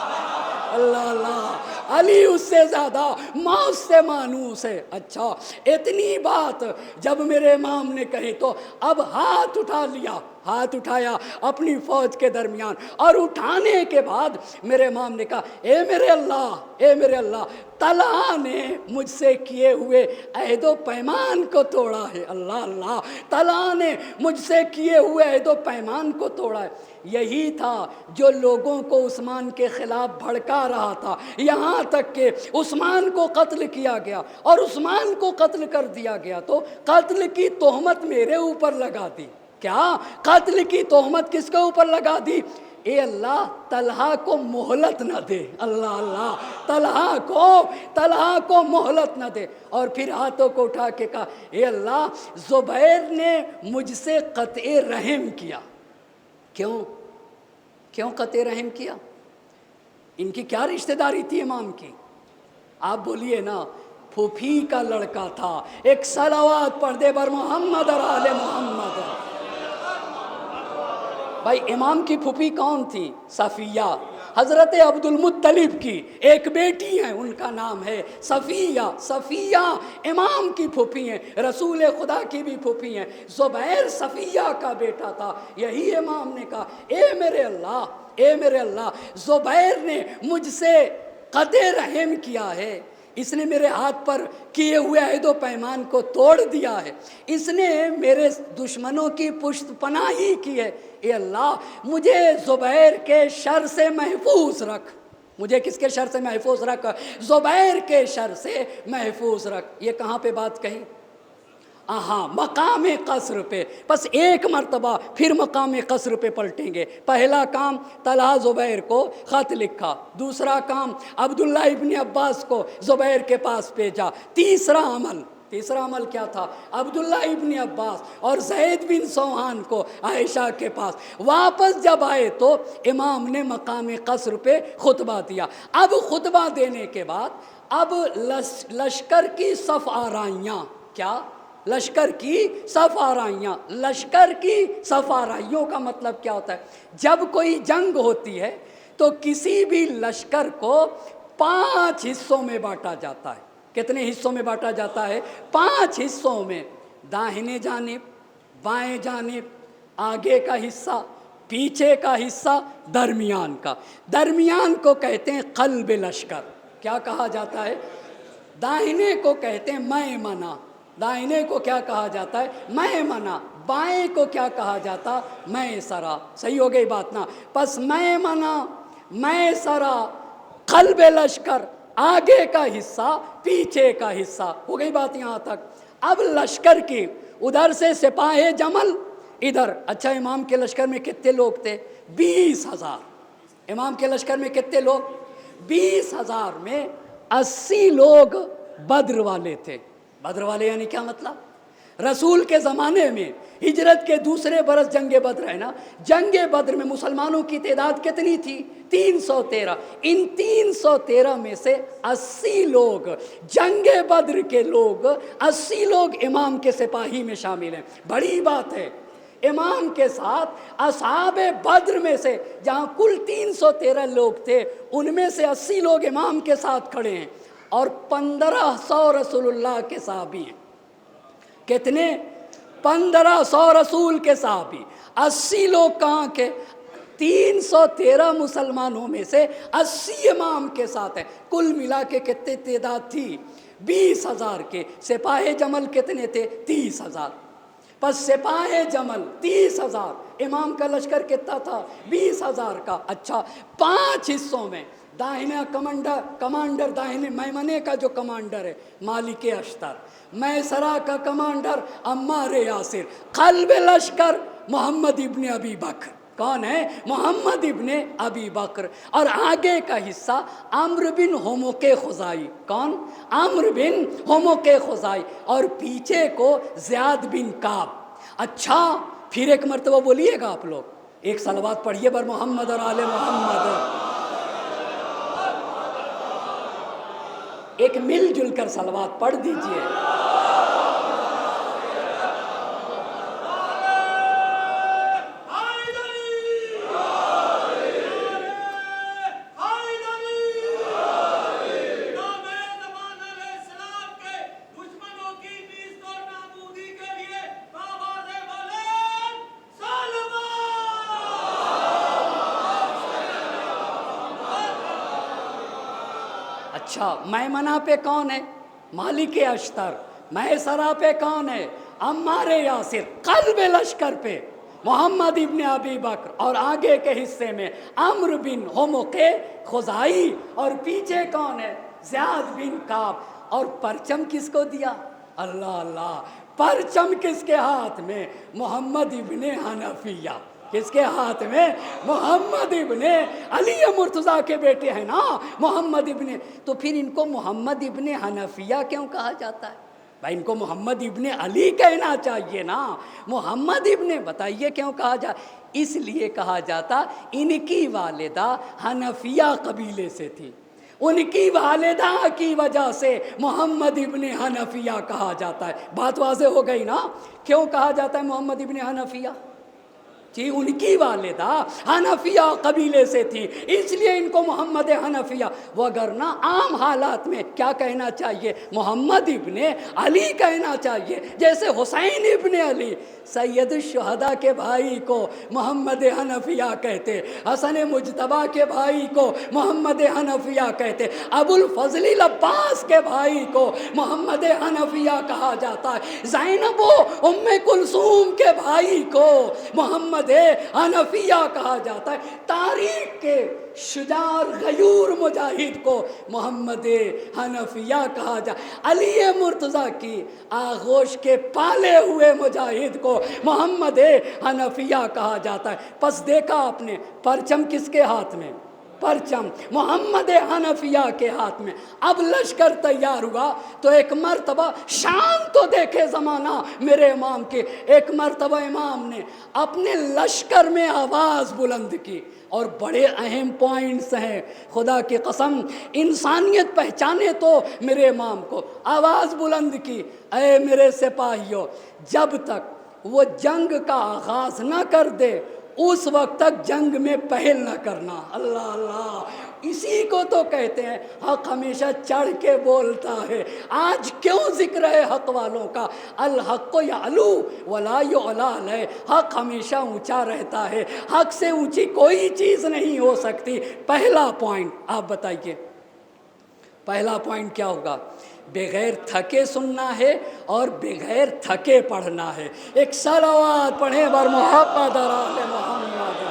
اللہ اللہ، علی اس سے زیادہ موت سے مانوس ہے۔ اچھا اتنی بات جب میرے امام نے کہی تو اب ہاتھ اٹھا لیا، ہاتھ اٹھایا اپنی فوج کے درمیان، اور اٹھانے کے بعد میرے امام نے کہا اے میرے اللہ، طلحہ نے مجھ سے کیے ہوئے عہد و پیمان کو توڑا ہے، اللہ اللہ، طلحہ نے مجھ سے کیے ہوئے عہد و پیمان کو توڑا ہے۔ یہی تھا جو لوگوں کو عثمان کے خلاف بھڑکا رہا تھا، یہاں تک کہ عثمان کو قتل کیا گیا، اور عثمان کو قتل کر دیا گیا تو قتل کی تہمت میرے اوپر لگا دی۔ کیا قتل کی تہمت کس کے اوپر لگا دی؟ اے اللہ طلحہ کو مہلت نہ دے، اللہ اللہ، طلحہ کو مہلت نہ دے۔ اور پھر ہاتھوں کو اٹھا کے کہا اے اللہ زبیر نے مجھ سے قطع رحم کیا۔ کیوں قطع رحم کیا؟ ان کی کیا رشتہ داری تھی امام کی؟ آپ بولیے نا، پھوپھی کا لڑکا تھا۔ ایک صلوات پڑھ دے بر محمد اور آل محمد۔ بھائی امام کی پھوپھی کون تھی؟ صفیہ، حضرت عبد المطلب کی ایک بیٹی ہیں، ان کا نام ہے صفیہ۔ صفیہ امام کی پھوپھی ہیں، رسول خدا کی بھی پھوپھی ہیں۔ زبیر صفیہ کا بیٹا تھا۔ یہی امام نے کہا اے میرے اللہ، اے میرے اللہ، زبیر نے مجھ سے قطع رحم کیا ہے، اس نے میرے ہاتھ پر کیے ہوئے عہد و پیمان کو توڑ دیا ہے، اس نے میرے دشمنوں کی پشت پناہی کی ہے۔ اے اللہ مجھے زبیر کے شر سے محفوظ رکھ، مجھے کس کے شر سے محفوظ رکھ؟ زبیر کے شر سے محفوظ رکھ۔ یہ کہاں پہ بات کہی؟ ہاں، مقام قصر پہ۔ بس ایک مرتبہ پھر مقام قصر پہ پلٹیں گے۔ پہلا کام طلحہ زبیر کو خط لکھا، دوسرا کام عبداللہ ابن عباس کو زبیر کے پاس بھیجا، تیسرا عمل کیا تھا؟ عبداللہ ابن عباس اور زید بن سوحان کو عائشہ کے پاس واپس جب آئے تو امام نے مقام قصر پہ خطبہ دیا۔ اب خطبہ دینے کے بعد اب لشکر کی صف آرائیاں، کیا؟ لشکر کی صف آرائیاں۔ لشکر کی صف آرائیوں کا مطلب کیا ہوتا ہے؟ جب کوئی جنگ ہوتی ہے تو کسی بھی لشکر کو 5 حصوں میں بانٹا جاتا ہے۔ کتنے حصوں میں بانٹا جاتا ہے؟ 5 حصوں میں، داہنے جانب، بائیں جانب، آگے کا حصہ، پیچھے کا حصہ، درمیان کا۔ درمیان کو کہتے ہیں قلب لشکر۔ کیا کہا جاتا ہے؟ داہنے کو کہتے ہیں میمنہ، دائنے کو کیا کہا جاتا ہے؟ میمنہ۔ بائیں کو کیا کہا جاتا؟ میسرہ۔ صحیح ہو گئی بات نا؟ پس میمنہ، میسرہ، قلب لشکر، آگے کا حصہ، پیچھے کا حصہ۔ ہو گئی بات یہاں تک؟ اب لشکر کی ادھر سے سپاہ جمل ادھر۔ اچھا امام کے لشکر میں کتنے لوگ تھے؟ 20,000۔ امام کے لشکر میں کتنے لوگ؟ 20,000 میں 80 لوگ بدر والے تھے۔ بدر والے یعنی کیا مطلب؟ رسول کے زمانے میں ہجرت کے دوسرے برس جنگ بدر ہے نا، جنگ بدر میں مسلمانوں کی تعداد کتنی تھی؟ 313۔ ان 313 میں سے 80 لوگ جنگ بدر کے لوگ، 80 لوگ امام کے سپاہی میں شامل ہیں۔ بڑی بات ہے، امام کے ساتھ اصحاب بدر میں سے جہاں کل 313 لوگ تھے ان میں سے 80 لوگ امام کے ساتھ کھڑے ہیں، اور 1500 رسول اللہ کے صحابی ہیں۔ کتنے؟ 1500 رسول کے صحابی۔ 80 لوگ کہاں کے؟ 313 مسلمانوں میں سے 80 امام کے ساتھ ہیں۔ کل ملا کے کتنے تعداد تھی؟ 20,000 کے۔ سپاہ جمل کتنے تھے؟ 30,000۔ پس سپاہ جمل 30,000، امام کا لشکر کتنا تھا؟ 20,000 کا۔ اچھا 5 حصوں میں، داہنا کمانڈر داہنے میمنے کا جو کمانڈر ہے مالک اشتر، میسرہ کا کمانڈر عمار یاسر، قلب لشکر محمد ابن ابی بکر۔ کون ہے؟ محمد ابن ابی بکر۔ اور آگے کا حصہ عمرو بن حمق خزائی۔ کون؟ عمرو بن حمق خزائی۔ اور پیچھے کو زیاد بن کعب۔ اچھا پھر ایک مرتبہ بولیے گا آپ لوگ، ایک صلوات پڑھیے بر محمد اور آل محمد۔ ایک مل جل کر صلوات پڑھ دیجئے۔ اچھا میمنہ پہ کون ہے؟ مالک اشتر۔ میسرہ پہ کون ہے؟ عمار یاسر۔ قلب لشکر پہ محمد ابن ابی بکر، اور آگے کے حصے میں عمرو بن حمق خزائی، اور پیچھے کون ہے؟ زیاد بن کعب۔ اور پرچم کس کو دیا؟ اللہ اللہ، پرچم کس کے ہاتھ میں؟ محمد ابن حنفیہ۔ کس کے ہاتھ میں؟ محمد ابن علی مرتضیٰ کے بیٹے ہیں نا محمد ابن۔ تو پھر ان کو محمد ابن حنفیہ کیوں کہا جاتا ہے؟ بھائی ان کو محمد ابن علی کہنا چاہیے نا، محمد ابن، بتائیے کیوں کہا جاتا؟ اس لیے کہا جاتا ان کی والدہ حنفیہ قبیلے سے تھی، ان کی والدہ کی وجہ سے محمد ابن حنفیہ کہا جاتا ہے۔ بات واضح ہو گئی نا؟ کیوں کہا جاتا ہے محمد ابن حنفیہ؟ جی ان کی والدہ حنفیہ قبیلے سے تھی، اس لیے ان کو محمد حنفیہ، وگرنہ عام حالات میں کیا کہنا چاہیے؟ محمد ابن علی کہنا چاہیے، جیسے حسین ابن علی سید الشہداء کے بھائی کو محمد حنفیہ کہتے، حسن مجتبیٰ کے بھائی کو محمد حنفیہ کہتے، ابو الفضل العباس کے بھائی کو محمد حنفیہ کہا جاتا ہے، زینب و ام کلثوم کے بھائی کو محمد حنفیہ کہا جاتا ہے، تاریخ کے شجاع غیور مجاہد کو محمد حنفیہ کہا جاتا ہے، علی مرتضیٰ کی آغوش کے پالے ہوئے مجاہد کو محمد حنفیہ کہا جاتا ہے۔ پس دیکھا آپ نے پرچم کس کے ہاتھ میں؟ پرچم محمد حنفیہ کے ہاتھ میں۔ اب لشکر تیار ہوا تو ایک مرتبہ شان تو دیکھے زمانہ میرے امام کے، ایک مرتبہ امام نے اپنے لشکر میں آواز بلند کی، اور بڑے اہم پوائنٹس ہیں، خدا کی قسم انسانیت پہچانے تو میرے امام کو، آواز بلند کی، اے میرے سپاہیوں، جب تک وہ جنگ کا آغاز نہ کر دے اس وقت تک جنگ میں پہل نہ کرنا۔ اللہ اللہ، اسی کو تو کہتے ہیں حق ہمیشہ چڑھ کے بولتا ہے۔ آج کیوں ذکر ہے حق والوں کا؟ الحق یعلو ولا یعلی علیہ، حق ہمیشہ اونچا رہتا ہے، حق سے اونچی کوئی چیز نہیں ہو سکتی۔ پہلا پوائنٹ آپ بتائیے، پہلا پوائنٹ کیا ہوگا؟ بغیر تھکے سننا ہے اور بغیر تھکے پڑھنا ہے۔ ایک صلوات پڑھیں بر محمد آل محمد۔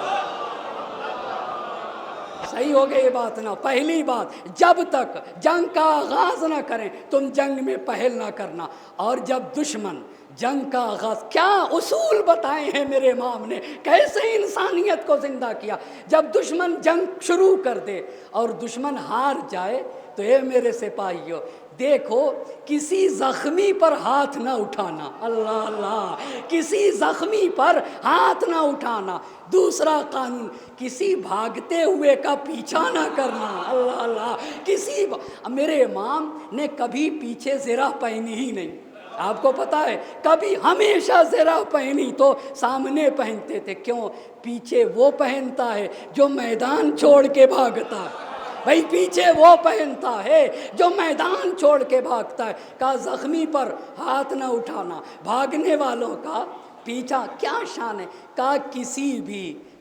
صحیح ہو گئی یہ بات نا؟ پہلی بات، جب تک جنگ کا آغاز نہ کریں تم جنگ میں پہل نہ کرنا، اور جب دشمن جنگ کا آغاز، کیا اصول بتائے ہیں میرے امام نے، کیسے انسانیت کو زندہ کیا۔ جب دشمن جنگ شروع کر دے اور دشمن ہار جائے تو اے میرے سپاہیوں دیکھو، کسی زخمی پر ہاتھ نہ اٹھانا، اللہ اللہ، کسی زخمی پر ہاتھ نہ اٹھانا۔ دوسرا قانون، کسی بھاگتے ہوئے کا پیچھا نہ کرنا، اللہ اللہ، میرے امام نے کبھی پیچھے زرہ پہنی ہی نہیں، آپ کو پتا ہے، کبھی ہمیشہ زرہ پہنی تو سامنے پہنتے تھے۔ کیوں؟ پیچھے وہ پہنتا ہے جو میدان چھوڑ کے بھاگتا ہے، بھائی پیچھے وہ پہنتا ہے جو میدان چھوڑ کے بھاگتا ہے۔ کہا زخمی پر ہاتھ نہ اٹھانا، بھاگنے والوں کا پیچھا۔ کیا شان ہے؟ کہا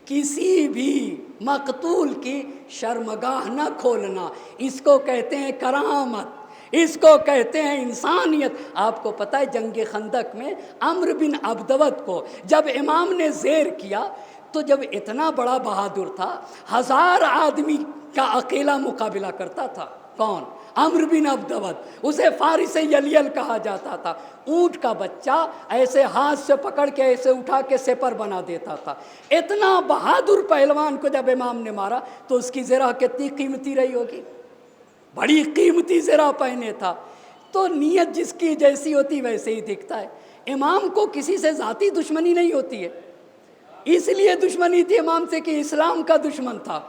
کسی بھی مقتول کی شرمگاہ نہ کھولنا، اس کو کہتے ہیں کرامت، اس کو کہتے ہیں انسانیت۔ آپ کو پتہ ہے جنگ خندق میں عمرو بن عبدود کو جب امام نے زیر کیا تو جب اتنا بڑا بہادر تھا، 1000 آدمی کا اکیلا مقابلہ کرتا تھا، کون؟ عمرو بن عبدود، اسے فارس یلیل کہا جاتا تھا۔ اونٹ کا بچہ ایسے ہاتھ سے پکڑ کے ایسے اٹھا کے سپر بنا دیتا تھا۔ اتنا بہادر پہلوان کو جب امام نے مارا تو اس کی زرہ کتنی قیمتی رہی ہوگی، بڑی قیمتی زرہ پہنے تھا۔ تو نیت جس کی جیسی ہوتی ویسے ہی دکھتا ہے۔ امام کو کسی سے ذاتی دشمنی نہیں ہوتی ہے، اس لیے دشمنی تھی امام سے کہ اسلام کا دشمن تھا،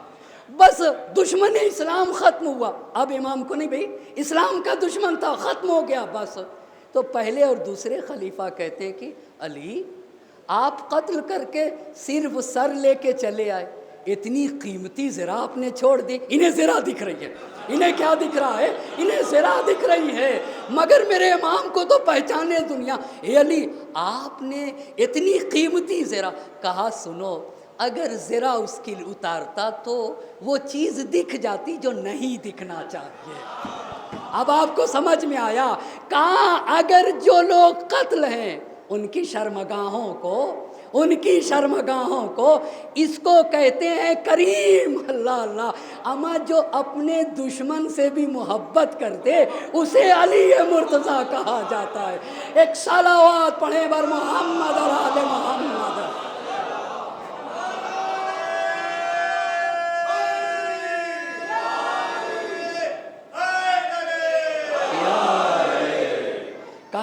بس دشمن اسلام ختم ہوا۔ اب امام کو نہیں، بھئی اسلام کا دشمن تھا، ختم ہو گیا بس۔ تو پہلے اور دوسرے خلیفہ کہتے ہیں کہ علی آپ قتل کر کے صرف سر لے کے چلے آئے، اتنی قیمتی زرہ آپ نے چھوڑ دی۔ انہیں زرہ دکھ رہی ہے، انہیں کیا دکھ رہا ہے؟ انہیں زرہ دکھ رہی ہے، مگر میرے امام کو تو پہچانے دنیا۔ اے علی آپ نے اتنی قیمتی زرہ، کہا سنو، اگر زرہ اس کی اتارتا تو وہ چیز دکھ جاتی جو نہیں دکھنا چاہیے۔ اب آپ کو سمجھ میں آیا؟ کہاں اگر جو لوگ قتل ہیں ان کی شرمگاہوں کو اس کو کہتے ہیں کریم، اللہ اللہ۔ اما جو اپنے دشمن سے بھی محبت کرتے اسے علی مرتضیٰ کہا جاتا ہے۔ ایک صلوات پڑھیں بر محمد اور آل محمد۔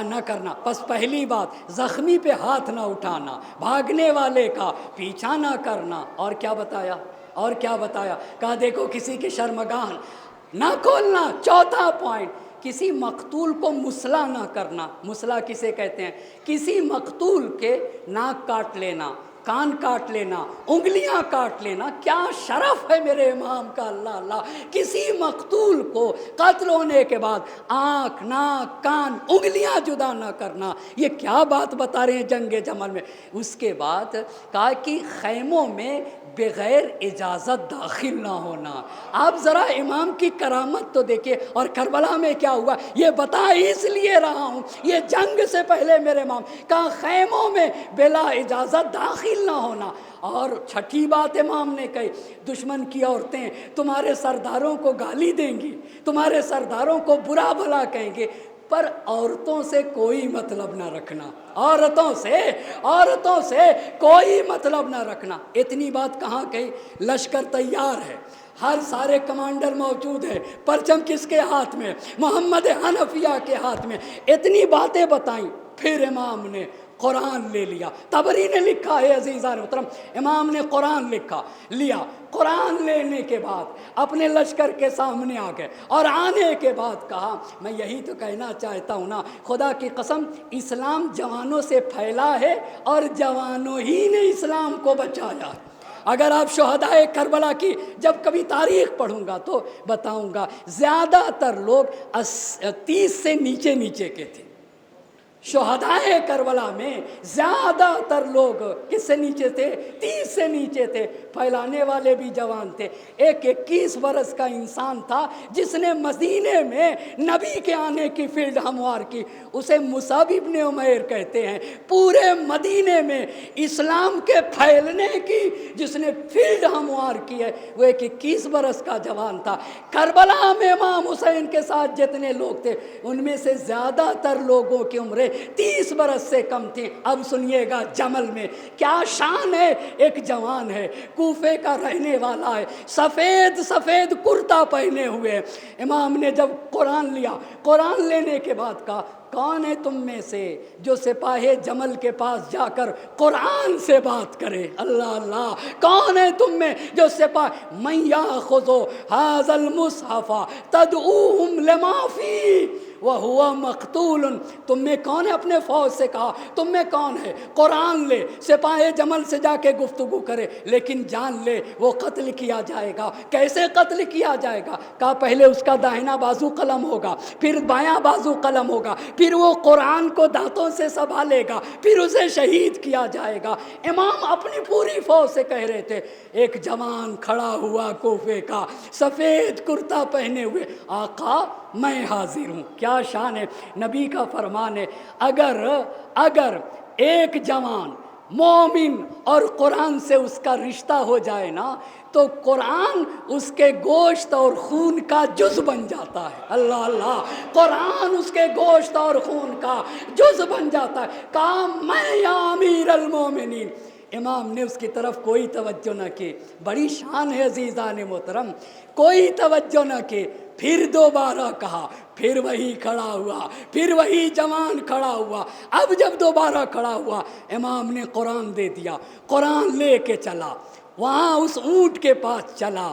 نہ کرنا۔ پس پہلی بات، زخمی پہ ہاتھ نہ اٹھانا، بھاگنے والے کا پیچھا نہ کرنا۔ اور کیا بتایا؟ کہا دیکھو کسی کی شرمگاہ نہ کھولنا۔ چوتھا پوائنٹ، کسی مقتول کو مسلح نہ کرنا۔ مسلح کسے کہتے ہیں؟ کسی مقتول کے ناک کاٹ لینا، کان کاٹ لینا، انگلیاں کاٹ لینا، کیا شرف ہے میرے امام کا، اللہ اللہ۔ کسی مقتول کو قتل ہونے کے بعد آنکھ، ناک، کان، انگلیاں جدا نہ کرنا، یہ کیا بات بتا رہے ہیں جنگ جمل میں۔ اس کے بعد کہا کہ خیموں میں بغیر اجازت داخل نہ ہونا۔ آپ ذرا امام کی کرامت تو دیکھیے، اور کربلا میں کیا ہوا یہ بتا اس لیے رہا ہوں، یہ جنگ سے پہلے میرے امام کہا خیموں میں بلا اجازت داخل نہ ہونا۔ اور چھٹی بات امام نے کہی، دشمن کی عورتیں تمہارے سرداروں کو گالی دیں گی، تمہارے سرداروں کو برا بھلا کہیں گے، پر عورتوں سے کوئی مطلب نہ رکھنا، عورتوں سے کوئی مطلب نہ رکھنا۔ اتنی بات کہاں کہی؟ لشکر تیار ہے، ہر سارے کمانڈر موجود ہیں، پرچم کس کے ہاتھ میں؟ محمد حنفیہ کے ہاتھ میں۔ اتنی باتیں بتائیں، پھر امام نے قرآن لے لیا۔ طبری نے لکھا ہے عزیزان محترم، امام نے قرآن لیا، قرآن لینے کے بعد اپنے لشکر کے سامنے آ گئے، اور آنے کے بعد کہا میں یہی تو کہنا چاہتا ہوں نا، خدا کی قسم اسلام جوانوں سے پھیلا ہے اور جوانوں ہی نے اسلام کو بچایا ہے۔ اگر آپ شہدائے کربلا کی جب کبھی تاریخ پڑھوں گا تو بتاؤں گا، زیادہ تر لوگ 30 سے نیچے کے تھے۔ شہدائے کربلا میں زیادہ تر لوگ کس سے نیچے تھے؟ 30 سے نیچے تھے، پھیلانے والے بھی جوان تھے۔ ایک 21 برس کا انسان تھا جس نے مدینے میں نبی کے آنے کی فیلڈ ہموار کی، اسے مصعب ابن عمیر کہتے ہیں۔ پورے مدینے میں اسلام کے پھیلنے کی جس نے فیلڈ ہموار کی ہے وہ ایک 21 برس کا جوان تھا۔ کربلا میں امام حسین کے ساتھ جتنے لوگ تھے ان میں سے زیادہ تر لوگوں کی عمریں 30 برس سے کم تھی۔ اب سنیے گا جمل میں کیا شان ہے، ایک جوان ہے، کوفے کا رہنے والا ہے، سفید کرتا پہنے ہوئے۔ امام نے جب قرآن لیا، قرآن لینے کے بعد کہا کون ہے تم میں سے جو سپاہی جمل کے پاس جا کر قرآن سے بات کرے؟ اللہ اللہ، کون ہے تم میں جو سپاہی من یاخذ ھذا المصحف تدعوہم لما فیہ وہو مقتول، تم میں کون ہے؟ اپنے فوج سے کہا تم میں کون ہے قرآن لے، سپاہی جمل سے جا کے گفتگو کرے، لیکن جان لے وہ قتل کیا جائے گا۔ کیسے قتل کیا جائے گا؟ کہا پہلے اس کا داہنا بازو قلم ہوگا، پھر بایاں بازو قلم ہوگا، پھر وہ قرآن کو دانتوں سے سنبھالے گا، پھر اسے شہید کیا جائے گا۔ امام اپنی پوری فوج سے کہہ رہے تھے، ایک جوان کھڑا ہوا کوفے کا، سفید کرتا پہنے ہوئے، آقا میں حاضر ہوں۔ کیا شان ہے، نبی کا فرمان ہے، اگر ایک جوان مومن اور قرآن سے اس کا رشتہ ہو جائے نا تو قرآن اس کے گوشت اور خون کا جز بن جاتا ہے۔ اللہ اللہ، قرآن اس کے گوشت اور خون کا جز بن جاتا ہے۔ کہا میں یا امیر المومنین، امام نے اس کی طرف کوئی توجہ نہ کی۔ بڑی شان ہے عزیزان محترم، کوئی توجہ نہ کی۔ پھر دوبارہ کہا، پھر وہی کھڑا ہوا، پھر وہی جوان کھڑا ہوا۔ اب جب دوبارہ کھڑا ہوا امام نے قرآن دے دیا، قرآن لے کے چلا، وہاں اس اونٹ کے پاس چلا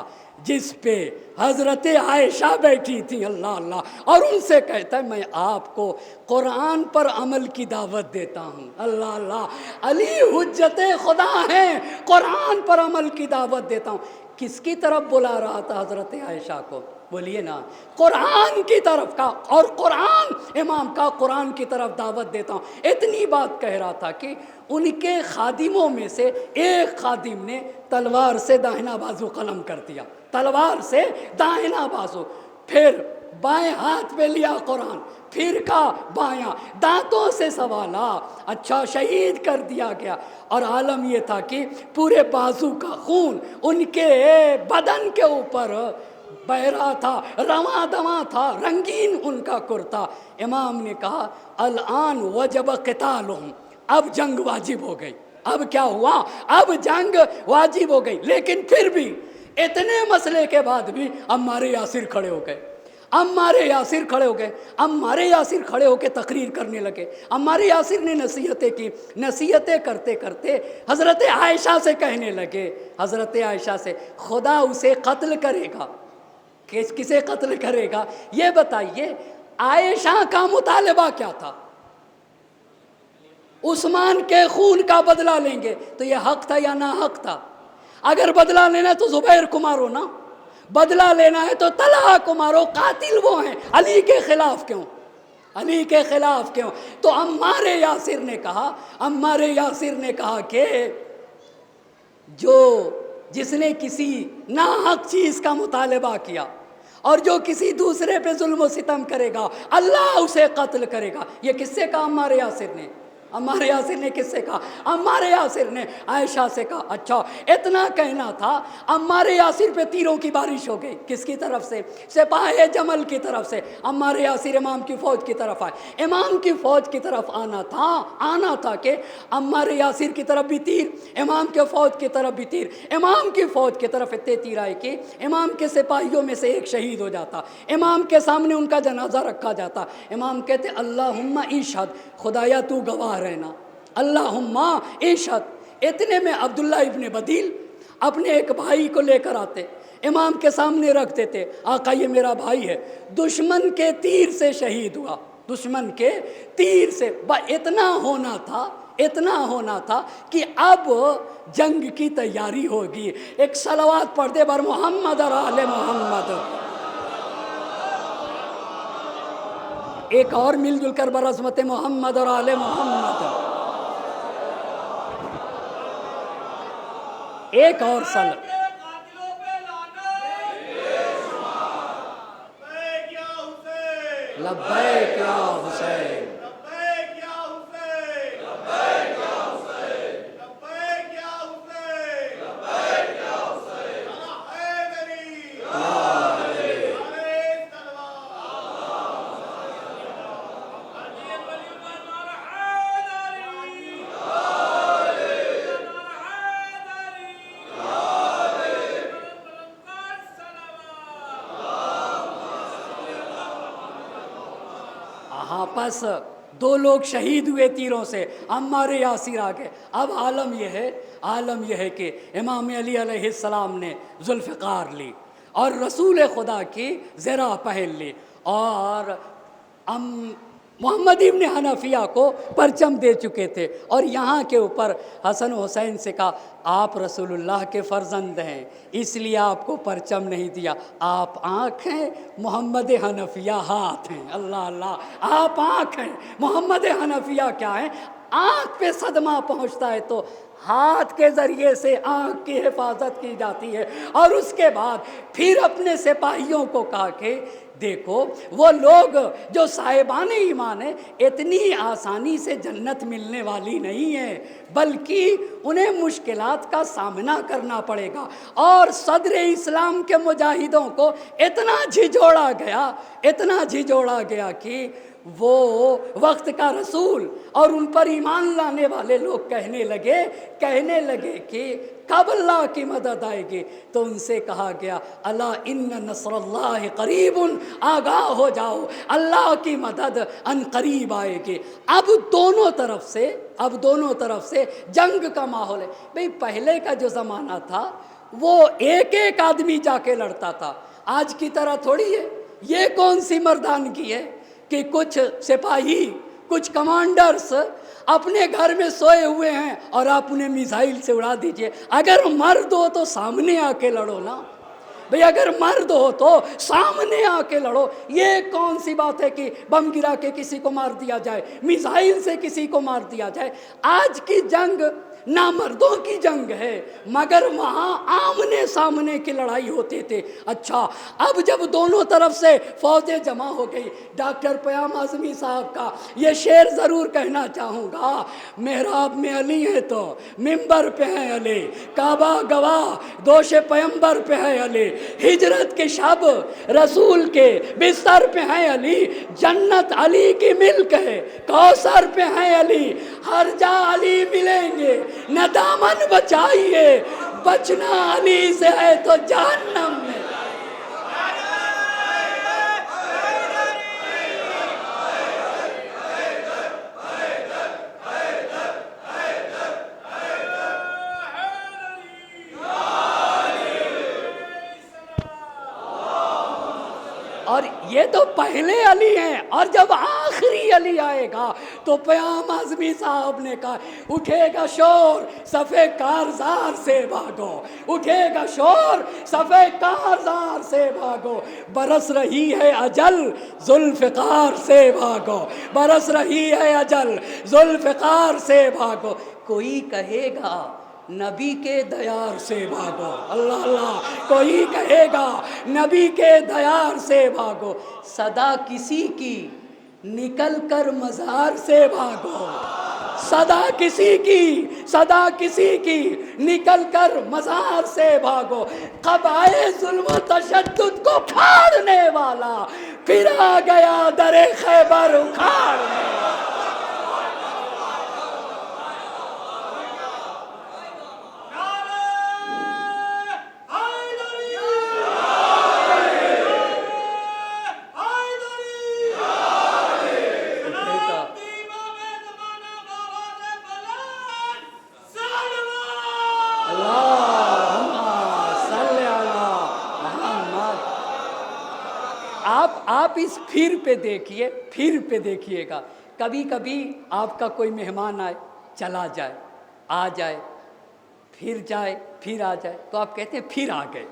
جس پہ حضرت عائشہ بیٹھی تھی، اللہ اللہ، اور ان سے کہتا ہے میں آپ کو قرآن پر عمل کی دعوت دیتا ہوں۔ اللہ اللہ، علی حجت خدا ہیں، قرآن پر عمل کی دعوت دیتا ہوں۔ کس کی طرف بلا رہا تھا حضرت عائشہ کو؟ بولیے نا، قرآن کی طرف کا، اور قرآن امام کا قرآن کی طرف دعوت دیتا ہوں۔ اتنی بات کہہ رہا تھا کہ ان کے خادموں میں سے ایک خادم نے تلوار سے داہنا بازو قلم کر دیا، تلوار سے داہنا بازو، پھر بائیں ہاتھ پہ لیا قرآن، پھر کا بایاں دانتوں سے سنبھالا، اچھا شہید کر دیا گیا۔ اور عالم یہ تھا کہ پورے بازو کا خون ان کے بدن کے اوپر بہ رہا تھا، رواں دواں تھا، رنگین ان کا کرتا۔ امام نے کہا الآن وجب قتالہم، اب جنگ واجب ہو گئی۔ اب کیا ہوا؟ اب جنگ واجب ہو گئی۔ لیکن پھر بھی اتنے مسئلے کے بعد بھی عمار یاسر کھڑے ہو گئے، عمار یاسر کھڑے ہو گئے، عمار یاسر کھڑے ہو کے تقریر کرنے لگے۔ عمار یاسر نے نصیحتیں کی، نصیحتیں کرتے کرتے حضرت عائشہ سے کہنے لگے، حضرت عائشہ سے، خدا اسے قتل کرے گا، کسے قتل کرے گا؟ یہ بتائیے۔ عائشہ کا مطالبہ کیا تھا؟ عثمان کے خون کا بدلہ لیں گے تو یہ حق تھا یا نا حق تھا؟ اگر بدلہ لینا ہے تو زبیر کو مارو نا، بدلہ لینا ہے تو طلحہ کو مارو، قاتل وہ ہیں، علی کے خلاف کیوں؟ علی کے خلاف کیوں؟ تو عمار یاسر نے کہا کہ جس نے کسی ناحق چیز کا مطالبہ کیا اور جو کسی دوسرے پہ ظلم و ستم کرے گا اللہ اسے قتل کرے گا. یہ کس سے کہا عمار یاسر نے؟ عمار یاسر نے کس سے کہا؟ عمار یاسر نے عائشہ سے کہا. اچھا اتنا کہنا تھا، عمار یاسر پہ تیروں کی بارش ہو گئی. کس کی طرف سے؟ سپاہ جمل کی طرف سے. عمار یاسر امام کی فوج کی طرف آئے. امام کی فوج کی طرف آنا تھا کہ عمار یاسر کی طرف بھی تیر، امام کے فوج کی طرف بھی تیر. امام کی فوج کی طرف اتنے تیر آئے کہ امام کے سپاہیوں میں سے ایک شہید ہو جاتا. امام کے سامنے ان کا جنازہ رکھا جاتا. امام کہتے اللہم اشہد، خدایا تو گواہ رہنا، اللہم اشہد. اتنے میں عبداللہ ابن بدیل اپنے ایک بھائی کو لے کر آتے، امام کے سامنے رکھ دیتے. آقا یہ میرا بھائی ہے، دشمن کے تیر سے شہید ہوا، دشمن کے تیر سے. اتنا ہونا تھا کہ اب جنگ کی تیاری ہوگی. ایک صلوات پڑھ دے بر محمد اور آل محمد. ایک اور مل جل کر برعظمت محمد اور آل محمد. ایک اور لبیک یا حسین. پس دو لوگ شہید ہوئے تیروں سے، عمار یاسر آگے. اب عالم یہ ہے کہ امام علی علیہ السلام نے ذوالفقار لی اور رسول خدا کی زرہ پہن لی اور محمد ابن حنفیہ کو پرچم دے چکے تھے. اور یہاں کے اوپر حسن و حسین سے کہا آپ رسول اللہ کے فرزند ہیں اس لیے آپ کو پرچم نہیں دیا. آپ آنکھ ہیں، محمد حنفیہ ہاتھ ہیں. اللہ اللہ، آپ آنکھ ہیں، محمد حنفیہ کیا ہیں؟ آنکھ پہ صدمہ پہنچتا ہے تو ہاتھ کے ذریعے سے آنکھ کی حفاظت کی جاتی ہے. اور اس کے بعد پھر اپنے سپاہیوں کو کہا کہ دیکھو وہ لوگ جو صاحبان ایمان ہیں اتنی آسانی سے جنت ملنے والی نہیں ہے، بلکہ انہیں مشکلات کا سامنا کرنا پڑے گا. اور صدر اسلام کے مجاہدوں کو اتنا جھجوڑا گیا کہ وہ وقت کا رسول اور ان پر ایمان لانے والے لوگ کہنے لگے کہ کب اللہ کی مدد آئے گی؟ تو ان سے کہا گیا الا ان نصر اللہ قریب، آگاہ ہو جاؤ اللہ کی مدد ان قریب آئے گی. اب دونوں طرف سے جنگ کا ماحول ہے. بھئی پہلے کا جو زمانہ تھا وہ ایک ایک آدمی جا کے لڑتا تھا، آج کی طرح تھوڑی ہے. یہ کون سی مردانگی ہے کہ کچھ سپاہی، کچھ کمانڈرز اپنے گھر میں سوئے ہوئے ہیں اور آپ انہیں میزائل سے اڑا دیجئے. اگر مرد ہو تو سامنے آ کے لڑو نا بھئی، اگر مرد ہو تو سامنے آ کے لڑو. یہ کون سی بات ہے کہ بم گرا کے کسی کو مار دیا جائے، میزائل سے کسی کو مار دیا جائے؟ آج کی جنگ نامردوں کی جنگ ہے، مگر وہاں آمنے سامنے کی لڑائی ہوتے تھے. اچھا اب جب دونوں طرف سے فوجیں جمع ہو گئی، ڈاکٹر پیام اعظمی صاحب کا یہ شعر ضرور کہنا چاہوں گا. محراب میں علی ہے تو منبر پہ ہے علی، کعبہ گواہ دوش پیمبر پہ ہے علی، ہجرت کے شب رسول کے بستر پہ ہے علی، جنت علی کی ملک ہے کوثر پہ ہے علی، ہر جا علی ملیں گے نہ دامن بچائیے، بچنا علی سے ہے تو جہنم میں. اور یہ تو پہلے علی ہیں، اور جب آخری علی آئے گا تو پیام اعظمی صاحب نے کہا اٹھے گا شور صفے کارزار سے بھاگو، اٹھے گا شور صفے کارزار سے بھاگو، برس رہی ہے اجل ذوالفقار سے بھاگو، برس رہی ہے اجل ذوالفقار سے بھاگو۔ کوئی کہے گا نبی کے دیار سے بھاگو، اللہ اللہ، کوئی کہے گا نبی کے دیار سے بھاگو، صدا کسی کی نکل کر مزار سے بھاگو، صدا کسی کی، صدا کسی کی نکل کر مزار سے بھاگو، قبائے ظلم و تشدد کو پھاڑنے والا پھر آ گیا در خیبر اکھاڑنے والا۔ آپ اس پھر پہ دیکھیے، پھر پہ دیکھیے گا، کبھی کبھی آپ کا کوئی مہمان آئے، چلا جائے، آ جائے، پھر جائے، پھر آ جائے، تو آپ کہتے ہیں پھر آ گئے۔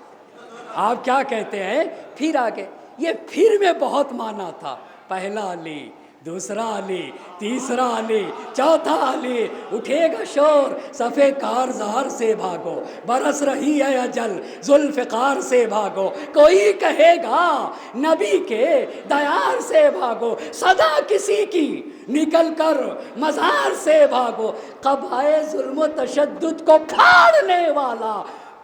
آپ کیا کہتے ہیں؟ پھر آ گئے۔ یہ پھر میں بہت معنی تھا، پہلا علی، دوسرا علی، تیسرا علی، چوتھا علی، اٹھے گا شور صفے کارزار سے بھاگو، برس رہی ہے اجل ذوالفقار سے بھاگو، کوئی کہے گا نبی کے دیار سے بھاگو، صدا کسی کی نکل کر مزار سے بھاگو، قبائے ظلم و تشدد کو پھاڑنے والا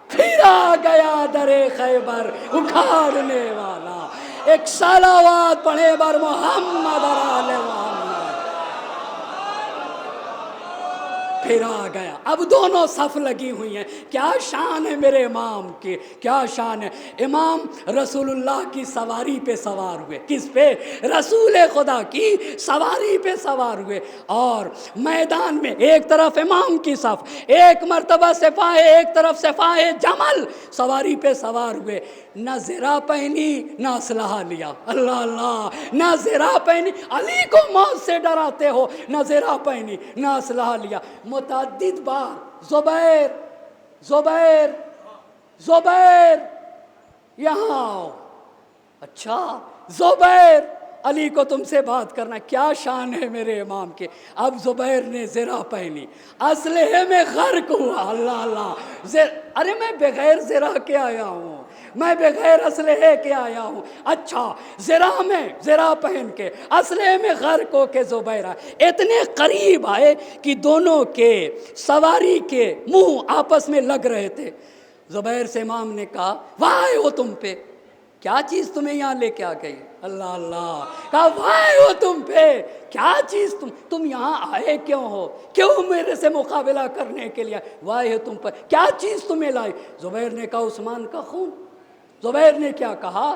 پھر آ گیا در خیبر اکھاڑنے والا۔ ایک صلوات پڑھے بر محمد اور آل محمد۔ پھر آ گیا، اب دونوں صف لگی ہوئی ہیں۔ کیا شان ہے میرے امام کی، کیا شان ہے۔ امام رسول اللہ کی سواری پہ سوار ہوئے، کس پہ؟ رسول خدا کی سواری پہ سوار ہوئے، اور میدان میں ایک طرف امام کی صف، ایک مرتبہ سپاہ، ایک طرف سپاہ جمل سواری پہ سوار ہوئے، نہ زرہ پہنی نہ اسلحہ لیا، اللہ اللہ، نہ زرہ پہنی، علی کو موت سے ڈراتے ہو، نہ زرہ پہنی نہ اسلحہ لیا۔ متعدد بار زبیر زبیر زبیر یہاں آؤ، اچھا زبیر علی کو تم سے بات کرنا، کیا شان ہے میرے امام کے۔ اب زبیر نے زرہ پہنی، اسلحے میں غرق ہوا، اللہ اللہ، ارے میں بغیر زرہ کے آیا ہوں، میں بغیر اسلحے کے آیا ہوں، اچھا زرہ میں، زرہ پہن کے اسلحے میں غرق ہو کے زبیر آئے، اتنے قریب آئے کہ دونوں کے سواری کے منہ آپس میں لگ رہے تھے۔ زبیر سے امام نے کہا وائے ہو تم پہ، کیا چیز تمہیں یہاں لے کے آ گئی، اللہ اللہ، کہا وائے ہو تم پہ، کیا چیز تم یہاں آئے کیوں ہو، کیوں میرے سے مقابلہ کرنے کے لیے، وائے ہو تم پر، کیا چیز تمہیں لائی۔ زبیر نے کہا عثمان کا خون۔ زبیر نے کیا کہا؟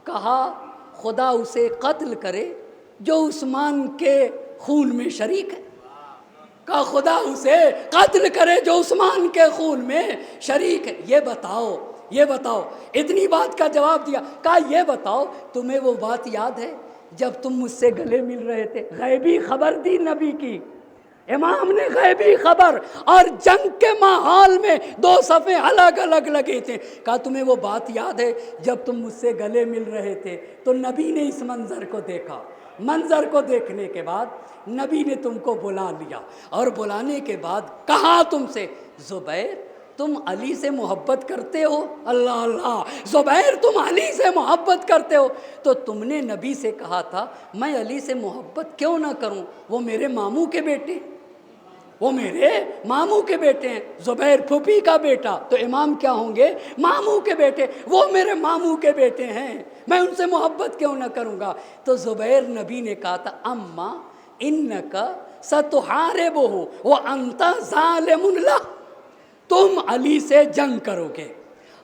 کہا خدا اسے قتل کرے جو عثمان کے خون میں شریک ہے، کہا خدا اسے قتل کرے جو عثمان کے خون میں شریک ہے۔ یہ بتاؤ، یہ بتاؤ، اتنی بات کا جواب دیا، کہا یہ بتاؤ تمہیں وہ بات یاد ہے جب تم مجھ سے گلے مل رہے تھے، غیبی خبر دی نبی کی، امام نے غیبی خبر، اور جنگ کے ماحول میں دو صفیں الگ الگ لگے تھے، کہا تمہیں وہ بات یاد ہے جب تم مجھ سے گلے مل رہے تھے تو نبی نے اس منظر کو دیکھا، منظر کو دیکھنے کے بعد نبی نے تم کو بلا لیا، اور بلانے کے بعد کہا تم سے زبیر تم علی سے محبت کرتے ہو، اللہ اللہ، زبیر تم علی سے محبت کرتے ہو، تو تم نے نبی سے کہا تھا میں علی سے محبت کیوں نہ کروں، وہ میرے ماموں کے بیٹے، وہ میرے ماموں کے بیٹے ہیں، زبیر پھوپھی کا بیٹا تو امام کیا ہوں گے، ماموں کے بیٹے، وہ میرے ماموں کے بیٹے ہیں، میں ان سے محبت کیوں نہ کروں گا۔ تو زبیر نبی نے کہا تھا اما انکا ستحاربہ وانت ظالم لہ، تم علی سے جنگ کرو گے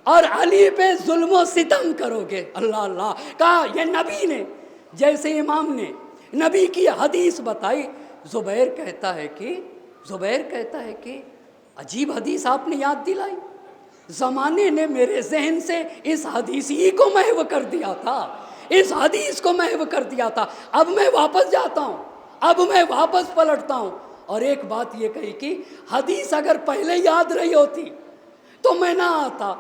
اور علی پہ ظلم و ستم کرو گے، اللہ اللہ، کہا یہ نبی نے، جیسے امام نے نبی کی حدیث بتائی، زبیر کہتا ہے کہ عجیب حدیث آپ نے یاد دلائی، زمانے نے میرے ذہن سے اس حدیث ہی کو محو کر دیا تھا، اس حدیث کو محو کر دیا تھا، اب میں واپس جاتا ہوں، اب میں واپس پلٹتا ہوں۔ اور ایک بات یہ کہی کہ حدیث اگر پہلے یاد رہی ہوتی تو میں نہ آتا۔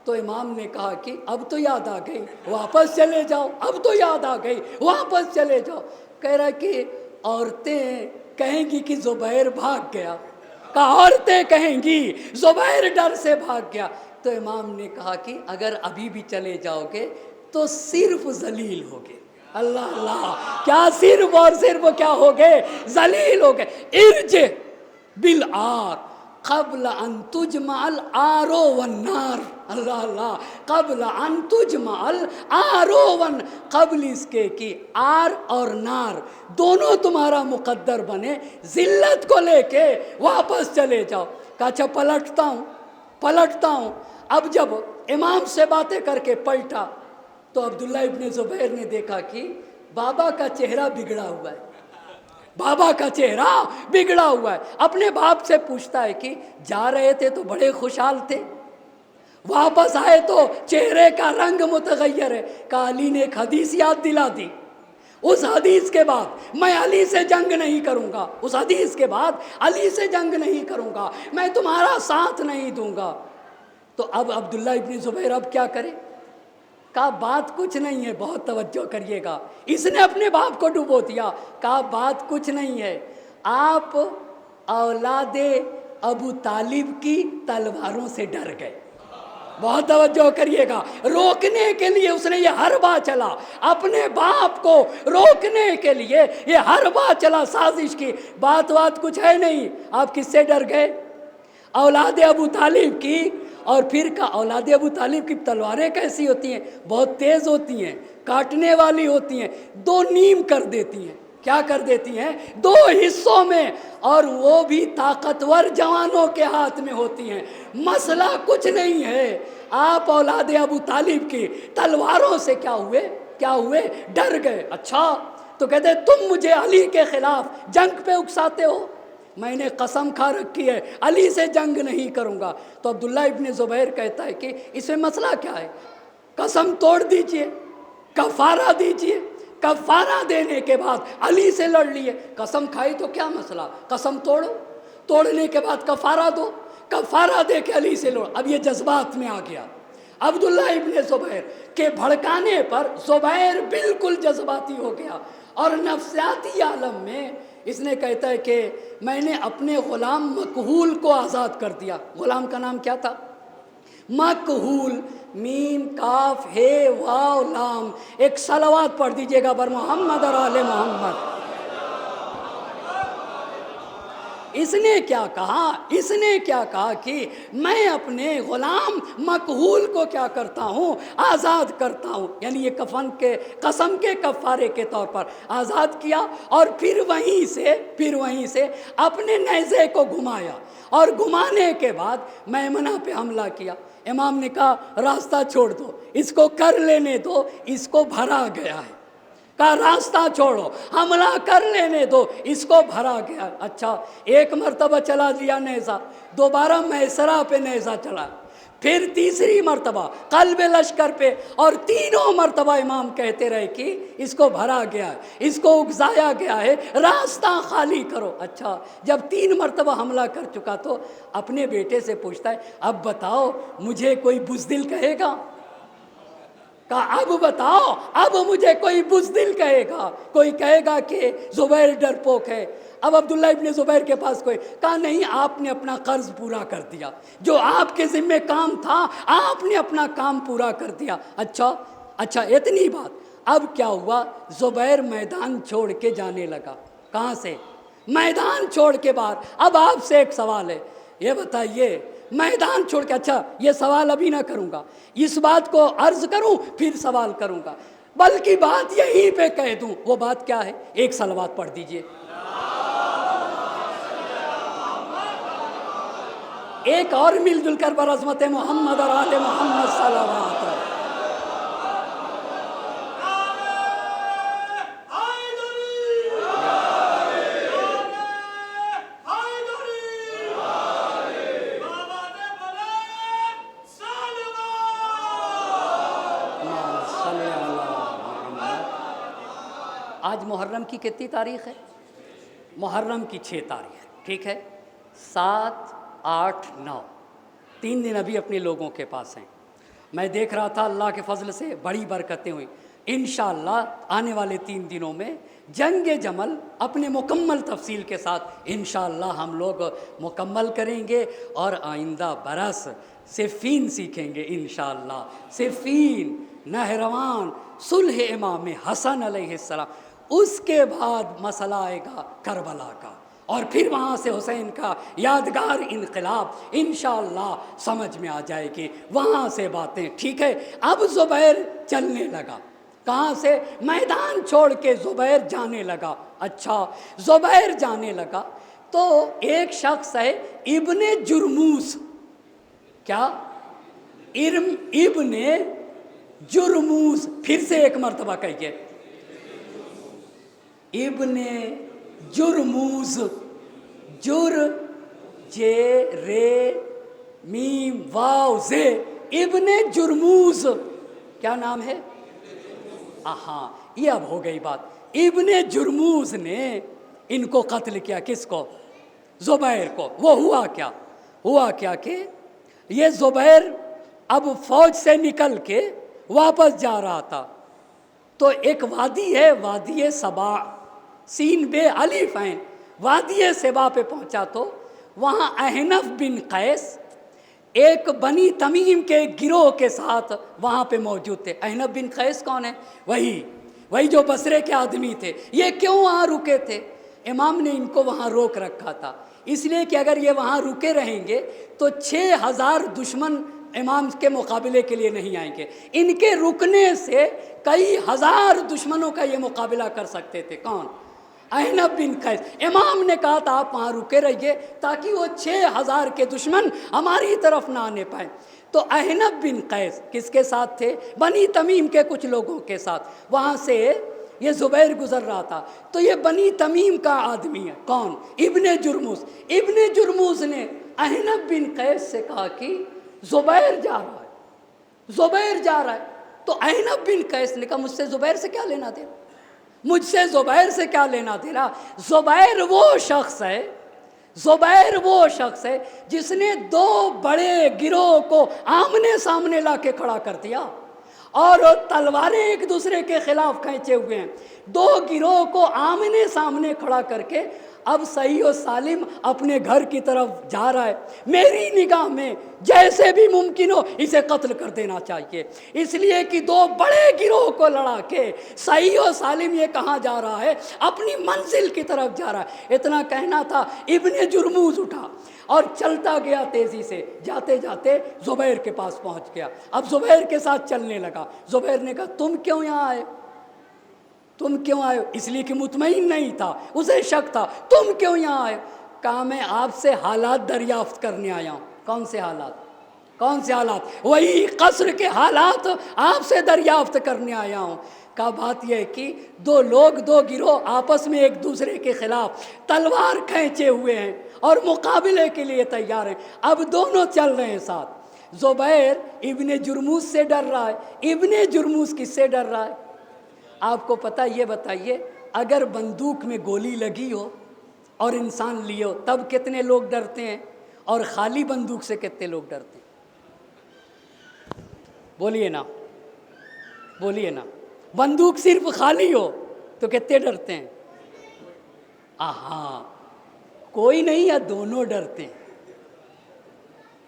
تو امام نے کہا کہ اب تو یاد آ گئی، واپس چلے جاؤ، اب تو یاد آ گئی، واپس چلے جاؤ۔ کہہ رہا کہ عورتیں کہیں گی کہ زبیر بھاگ گیا، کہا عورتیں کہیں گی زبیر ڈر سے بھاگ گیا۔ تو امام نے کہا کہ اگر ابھی بھی چلے جاؤ گے تو صرف ذلیل ہوگے۔ اللہ اللہ، کیا صرف اور صرف کیا ہوگے؟ ذلیل ہوگے۔ ارجع بالعار قبل ان تجمع العار والنار۔ اللہ اللہ، قبل ان تجمع العار والنار، قبل اس کے کہ آر اور نار دونوں تمہارا مقدر بنے، ذلت کو لے کے واپس چلے جاؤ۔ کہا اچھا پلٹتا ہوں۔ اب جب امام سے باتیں کر کے پلٹا تو عبداللہ ابن زبیر نے دیکھا کہ بابا کا چہرہ بگڑا ہوا ہے، بابا کا چہرہ بگڑا ہوا ہے۔ اپنے باپ سے پوچھتا ہے کہ جا رہے تھے تو بڑے خوشحال تھے، واپس آئے تو چہرے کا رنگ متغیر ہے۔ کہا علی نے ایک حدیث یاد دلا دی، اس حدیث کے بعد میں علی سے جنگ نہیں کروں گا، اس حدیث کے بعد علی سے جنگ نہیں کروں گا، میں تمہارا ساتھ نہیں دوں گا۔ تو اب عبداللہ ابن زبیر اب کیا کرے؟ کہا بات کچھ نہیں ہے، بہت توجہ کریے گا، اس نے اپنے باپ کو ڈبو دیا۔ کہا بات کچھ نہیں ہے، آپ اولاد ابو طالب کی تلواروں سے ڈر گئے۔ بہت توجہ کریے گا، روکنے کے لیے اس نے یہ حربہ چلا، اپنے باپ کو روکنے کے لیے یہ حربہ چلا، سازش کی۔ بات کچھ ہے نہیں، آپ کس سے ڈر گئے؟ اولاد ابو طالب کی۔ اور پھر کا اولاد ابو طالب کی تلواریں کیسی ہوتی ہیں؟ بہت تیز ہوتی ہیں، کاٹنے والی ہوتی ہیں، دو نیم کر دیتی ہیں۔ کیا کر دیتی ہیں؟ دو حصوں میں، اور وہ بھی طاقتور جوانوں کے ہاتھ میں ہوتی ہیں۔ مسئلہ کچھ نہیں ہے، آپ اولاد ابو طالب کی تلواروں سے کیا ہوئے؟ ڈر گئے۔ اچھا، تو کہتے تم مجھے علی کے خلاف جنگ پہ اکساتے ہو، میں نے قسم کھا رکھی ہے علی سے جنگ نہیں کروں گا۔ تو عبداللہ ابن زبیر کہتا ہے کہ اس میں مسئلہ کیا ہے؟ قسم توڑ دیجئے، کفارہ دیجئے، کفارہ دینے کے بعد علی سے لڑ لیے۔ قسم کھائی تو کیا مسئلہ؟ قسم توڑو، توڑنے کے بعد کفارہ دو، کفارہ دے کے علی سے لڑو۔ اب یہ جذبات میں آ گیا عبداللہ ابن زبیر کے بھڑکانے پر، زبیر بالکل جذباتی ہو گیا، اور نفسیاتی عالم میں اس نے کہتا ہے کہ میں نے اپنے غلام مکحول کو آزاد کر دیا۔ غلام کا نام کیا تھا؟ مکحول، میم کاف ہے واو لام۔ ایک صلوات پڑھ دیجئے گا بر محمد اور آل محمد۔ اس نے کیا کہا کہ میں اپنے غلام مکحول کو کیا کرتا ہوں؟ آزاد کرتا ہوں، یعنی یہ قسم کے کفارے کے طور پر آزاد کیا۔ اور پھر وہیں سے اپنے نیزے کو گھمایا، اور گھمانے کے بعد میمنہ پہ حملہ کیا۔ امام نے کہا راستہ چھوڑ دو، اس کو کر لینے دو، اس کو بھرا گیا ہے۔ کہا راستہ چھوڑو، حملہ کر لینے دو، اس کو بھرا گیا۔ اچھا، ایک مرتبہ چلا دیا نیزہ، دوبارہ میسرہ پہ نیزہ چلا، پھر تیسری مرتبہ قلب لشکر پہ، اور تینوں مرتبہ امام کہتے رہے کہ اس کو بھرا گیا ہے، اس کو اگزایا گیا ہے، راستہ خالی کرو۔ اچھا، جب 3 مرتبہ حملہ کر چکا تو اپنے بیٹے سے پوچھتا ہے اب بتاؤ مجھے کوئی بزدل کہے گا؟ کہا اب بتاؤ، اب مجھے کوئی بزدل کہے گا، کوئی کہے گا کہ زبیر ڈرپوک ہے؟ اب عبداللہ ابن زبیر کے پاس کوئی کہا نہیں، آپ نے اپنا قرض پورا کر دیا، جو آپ کے ذمہ کام تھا آپ نے اپنا کام پورا کر دیا۔ اچھا اتنی بات۔ اب کیا ہوا؟ زبیر میدان چھوڑ کے جانے لگا۔ کہاں سے؟ میدان چھوڑ کے باہر۔ اب آپ سے ایک سوال ہے، یہ بتائیے میدان چھوڑ کے، اچھا یہ سوال ابھی نہ کروں گا، اس بات کو عرض کروں پھر سوال کروں گا، بلکہ بات یہیں پہ کہہ دوں۔ وہ بات کیا ہے؟ ایک صلوات پڑھ دیجئے۔ ایک اور مل جل کر برعظمت محمد اور آل محمد صلوات۔ آج محرم کی کتنی تاریخ ہے؟ محرم کی 6 تاریخ، ٹھیک ہے، 7، 8، 9 3 دن ابھی اپنے لوگوں کے پاس ہیں۔ میں دیکھ رہا تھا اللہ کے فضل سے بڑی برکتیں ہوئیں۔ انشاءاللہ آنے والے 3 دنوں میں جنگ جمل اپنے مکمل تفصیل کے ساتھ انشاءاللہ ہم لوگ مکمل کریں گے، اور آئندہ برس صفین سیکھیں گے انشاءاللہ۔ صفین، نہروان، صلح امام حسن علیہ السلام، اس کے بعد مسئلہ آئے گا کربلا کا، اور پھر وہاں سے حسین کا یادگار انقلاب انشاءاللہ سمجھ میں آ جائے گی، وہاں سے باتیں، ٹھیک ہے۔ اب زبیر چلنے لگا، کہاں سے؟ میدان چھوڑ کے زبیر جانے لگا۔ اچھا، زبیر جانے لگا تو ایک شخص ہے ابن جرموس، کیا؟ ابن جرموس، پھر سے ایک مرتبہ کہیے، ابن جرموز، جے رے میم واو زے، ابن جرموز، کیا نام ہے؟ ہاں، یہ اب ہو گئی بات۔ ابن جرموز نے ان کو قتل کیا، کس کو؟ زبیر کو۔ وہ ہوا کیا کہ یہ زبیر اب فوج سے نکل کے واپس جا رہا تھا، تو ایک وادی ہے، وادی سبا، سین بے الف عین، وادی سبا پہ پہنچا تو وہاں احنف بن قیس ایک بنی تمیم کے گروہ کے ساتھ وہاں پہ موجود تھے۔ احنف بن قیس کون ہے؟ وہی جو بصرے کے آدمی تھے۔ یہ کیوں وہاں رکے تھے؟ امام نے ان کو وہاں روک رکھا تھا، اس لیے کہ اگر یہ وہاں رکے رہیں گے تو 6000 دشمن امام کے مقابلے کے لیے نہیں آئیں گے۔ ان کے رکنے سے کئی ہزار دشمنوں کا یہ مقابلہ کر سکتے تھے۔ کون؟ احنف بن قیس۔ امام نے کہا تھا آپ وہاں رکے رہیے تاکہ وہ 6000 کے دشمن ہماری طرف نہ آنے پائیں۔ تو احنف بن قیس کس کے ساتھ تھے؟ بنی تمیم کے کچھ لوگوں کے ساتھ۔ وہاں سے یہ زبیر گزر رہا تھا تو یہ بنی تمیم کا آدمی ہے، کون؟ ابن جرموز۔ ابن جرموز نے احنف بن قیس سے کہا کہ زبیر جا رہا ہے، تو احنف بن قیس نے کہا مجھ سے زبیر سے کیا لینا دینا، مجھ سے زبیر سے کیا لینا دینا۔ زبیر وہ شخص ہے جس نے 2 بڑے گروہ کو آمنے سامنے لا کے کھڑا کر دیا، اور تلواریں ایک دوسرے کے خلاف کھینچے ہوئے ہیں۔ 2 گروہ کو آمنے سامنے کھڑا کر کے اب صحیح و سالم اپنے گھر کی طرف جا رہا ہے۔ میری نگاہ میں جیسے بھی ممکن ہو اسے قتل کر دینا چاہیے، اس لیے کہ 2 بڑے گروہ کو لڑا کے صحیح و سالم یہ کہاں جا رہا ہے؟ اپنی منزل کی طرف جا رہا ہے۔ اتنا کہنا تھا، ابن جرموز اٹھا اور چلتا گیا تیزی سے، جاتے جاتے زبیر کے پاس پہنچ گیا۔ اب زبیر کے ساتھ چلنے لگا۔ زبیر نے کہا تم کیوں یہاں آئے؟ اس لیے کہ مطمئن نہیں تھا، اسے شک تھا، تم کیوں یہاں آئے؟ کہا میں آپ سے حالات دریافت کرنے آیا ہوں۔ کون سے حالات؟ وہی قصر کے حالات آپ سے دریافت کرنے آیا ہوں۔ کا بات یہ ہے کہ 2 گروہ آپس میں ایک دوسرے کے خلاف تلوار کھینچے ہوئے ہیں اور مقابلے کے لیے تیار ہیں۔ اب دونوں چل رہے ہیں ساتھ۔ زبیر ابن جرموز سے ڈر رہا ہے۔ ابن جرموز کس سے ڈر رہا ہے؟ آپ کو پتہ، یہ بتائیے اگر بندوق میں گولی لگی ہو اور انسان لیے ہو تب کتنے لوگ ڈرتے ہیں، اور خالی بندوق سے کتنے لوگ ڈرتے ہیں؟ بولیے نا، بندوق صرف خالی ہو تو کتنے ڈرتے ہیں؟ کوئی نہیں ہے، دونوں ڈرتے ہیں۔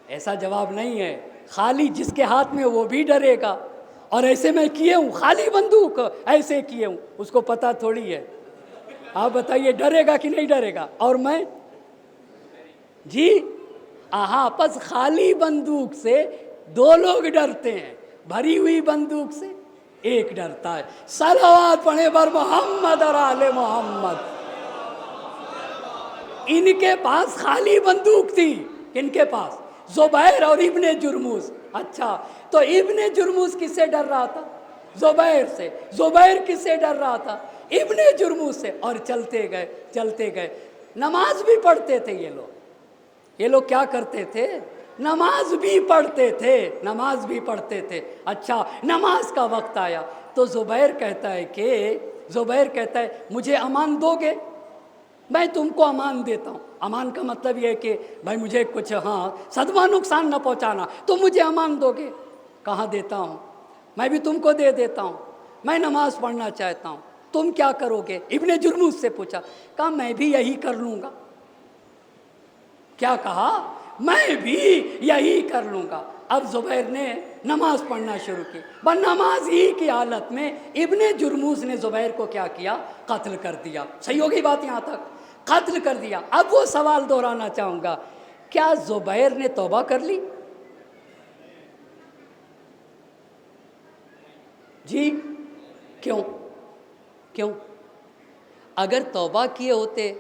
ایسا جواب نہیں ہے، خالی جس کے ہاتھ میں وہ بھی ڈرے گا، اور ایسے میں کیے ہوں، خالی بندوق ایسے کیے ہوں، اس کو پتہ تھوڑی ہے۔ آپ بتائیے ڈرے گا کہ نہیں ڈرے گا؟ اور میں جی پس خالی بندوق سے 2 لوگ ڈرتے ہیں، بھری ہوئی بندوق سے ایک ڈرتا ہے۔ صلوات پڑھیں بر محمد اور آل محمد۔ ان کے پاس خالی بندوق تھی، ان کے پاس زبیر اور ابن جرموز۔ اچھا، تو ابن جرموز کس سے ڈر رہا تھا؟ زبیر سے۔ زبیر کس سے ڈر رہا تھا؟ ابن جرموز سے۔ اور چلتے گئے۔ نماز بھی پڑھتے تھے یہ لوگ کیا کرتے تھے؟ نماز بھی پڑھتے تھے۔ اچھا، نماز کا وقت آیا تو زبیر کہتا ہے کہ زبیر کہتا ہے مجھے امان دو گے؟ میں تم کو امان دیتا ہوں. امان کا مطلب یہ ہے کہ بھائی مجھے کچھ صدمہ نقصان نہ پہنچانا، تم مجھے امان دو گے؟ کہاں دیتا ہوں، میں بھی تم کو دے دیتا ہوں. میں نماز پڑھنا چاہتا ہوں، تم کیا کرو گے؟ ابن جرموز سے پوچھا، کہا میں بھی یہی کر لوں گا. کیا کہا؟ میں بھی یہی کر لوں گا. اب زبیر نے نماز پڑھنا شروع کی. بس نماز ہی کی حالت میں ابن جرموز نے زبیر کو کیا کیا؟ قتل کر دیا. صحیح ہوگی بات یہاں تک؟ قتل کر دیا. اب وہ سوال دہرانا چاہوں گا، کیا زبیر نے توبہ کر لی؟ جی کیوں؟ اگر توبہ کیے ہوتے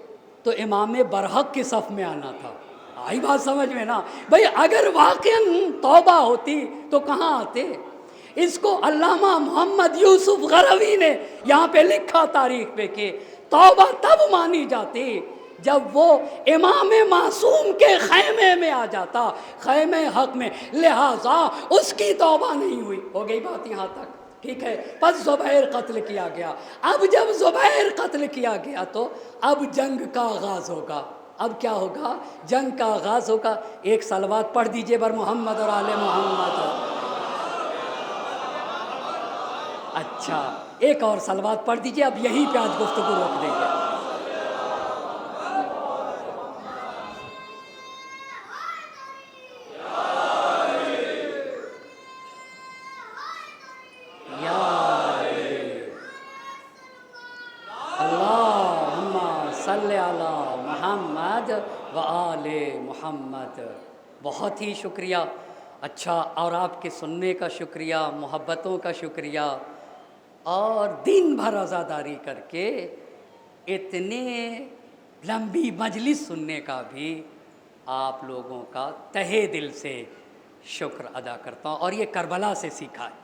تو امام برحق کی صف میں آنا تھا. آئی بات سمجھ میں نا؟ بھئی اگر واقعاً توبہ ہوتی تو کہاں آتے؟ اس کو علامہ محمد یوسف غروی نے یہاں پہ لکھا تاریخ پہ کہ توبہ تب مانی جاتی جب وہ امام معصوم کے خیمے میں آ جاتا، خیمے حق میں، لہٰذا اس کی توبہ نہیں ہوئی. ہو گئی بات یہاں تک؟ ٹھیک ہے. پس زبیر قتل کیا گیا. اب جب زبیر قتل کیا گیا تو اب جنگ کا آغاز ہوگا. اب کیا ہوگا؟ جنگ کا آغاز ہوگا. ایک صلوات پڑھ دیجئے بر محمد اور آل محمد. اچھا ایک اور صلوات پڑھ دیجئے. اب یہیں پہ آج گفتگو روک دیں گے. صلی علی محمد و آل محمد. بہت ہی شکریہ. اچھا، اور آپ کے سننے کا شکریہ، محبتوں کا شکریہ، اور دن بھر عزاداری کر کے اتنے لمبی مجلس سننے کا بھی آپ لوگوں کا تہہ دل سے شکر ادا کرتا ہوں. اور یہ کربلا سے سیکھا ہے.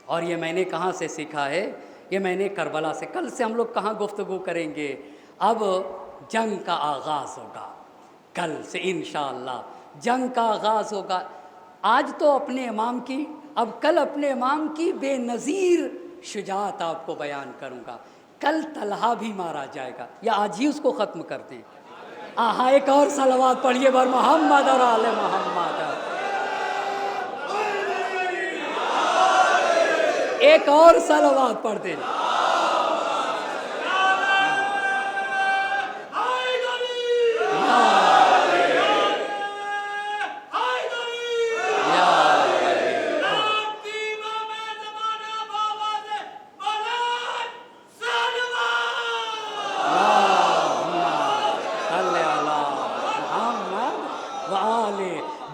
اور یہ میں نے کہاں سے سیکھا ہے؟ یہ میں نے کربلا سے. کل سے ہم لوگ کہاں گفتگو کریں گے؟ اب جنگ کا آغاز ہوگا. کل سے انشاءاللہ جنگ کا آغاز ہوگا. آج تو اپنے امام کی، اب کل اپنے امام کی بے نظیر شجاعت آپ کو بیان کروں گا. کل طلحہ بھی مارا جائے گا، یا آج ہی اس کو ختم کر دیں؟ ایک اور صلوات پڑھیے بر محمد اور آل محمد. ایک اور صلوات پڑھ دیں.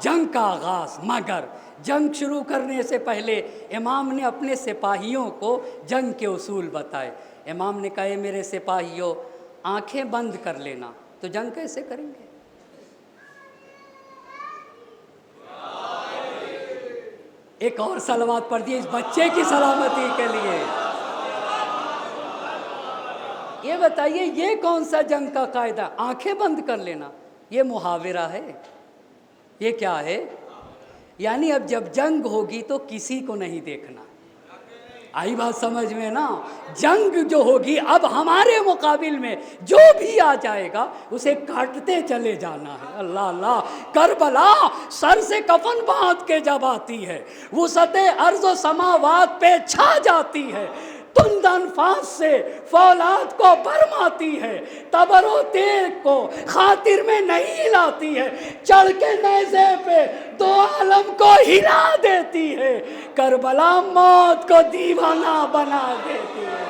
جنگ کا آغاز. مگر جنگ شروع کرنے سے پہلے امام نے اپنے سپاہیوں کو جنگ کے اصول بتائے. امام نے کہا اے میرے سپاہیوں، آنکھیں بند کر لینا. تو جنگ کیسے کریں گے؟ ایک اور صلوات پڑھ دیے اس بچے کی سلامتی کے لیے. یہ بتائیے یہ کون سا جنگ کا قاعدہ؟ آنکھیں بند کر لینا. یہ محاورہ ہے. یہ کیا ہے؟ یعنی اب جب جنگ ہوگی تو کسی کو نہیں دیکھنا. آئی بات سمجھ میں نا؟ جنگ جو ہوگی اب ہمارے مقابل میں جو بھی آ جائے گا اسے کاٹتے چلے جانا ہے. اللہ اللہ. کربلا سر سے کفن باندھ کے جب آتی ہے، وسعت ارض و سماوات پہ چھا جاتی ہے، تند انفاس سے فولاد کو برماتی ہے، تبر و تیغ کو خاطر میں نہیں لاتی ہے، چڑھ کے نیزے پہ دو عالم کو ہلا دیتی ہے. کربلا موت کو دیوانہ بنا دیتی ہے.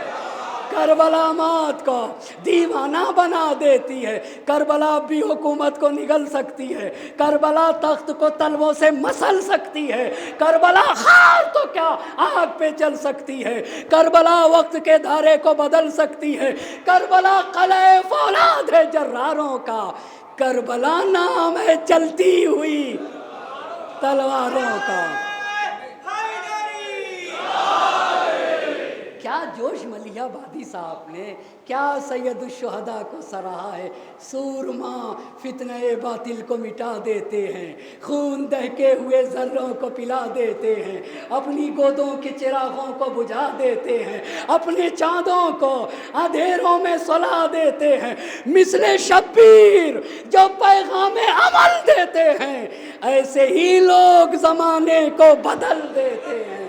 کربلا موت کو دیوانہ بنا دیتی ہے. کربلا بھی حکومت کو نگل سکتی ہے. کربلا تخت کو تلووں سے مسل سکتی ہے. کربلا خار تو کیا آگ پہ چل سکتی ہے. کربلا وقت کے دھارے کو بدل سکتی ہے. کربلا قلعہ فولاد ہے جراروں کا. کربلا نام ہے چلتی ہوئی تلواروں کا. کیا جوش ملی عالیہ بادی صاحب نے کیا سید الشہداء کو سراہا ہے، سورما فتنہ باطل کو مٹا دیتے ہیں، خون دہکے ہوئے ذروں کو پلا دیتے ہیں، اپنی گودوں کے چراغوں کو بجھا دیتے ہیں، اپنے چاندوں کو اندھیروں میں سلا دیتے ہیں، مثل شبیر جو پیغام عمل دیتے ہیں، ایسے ہی لوگ زمانے کو بدل دیتے ہیں۔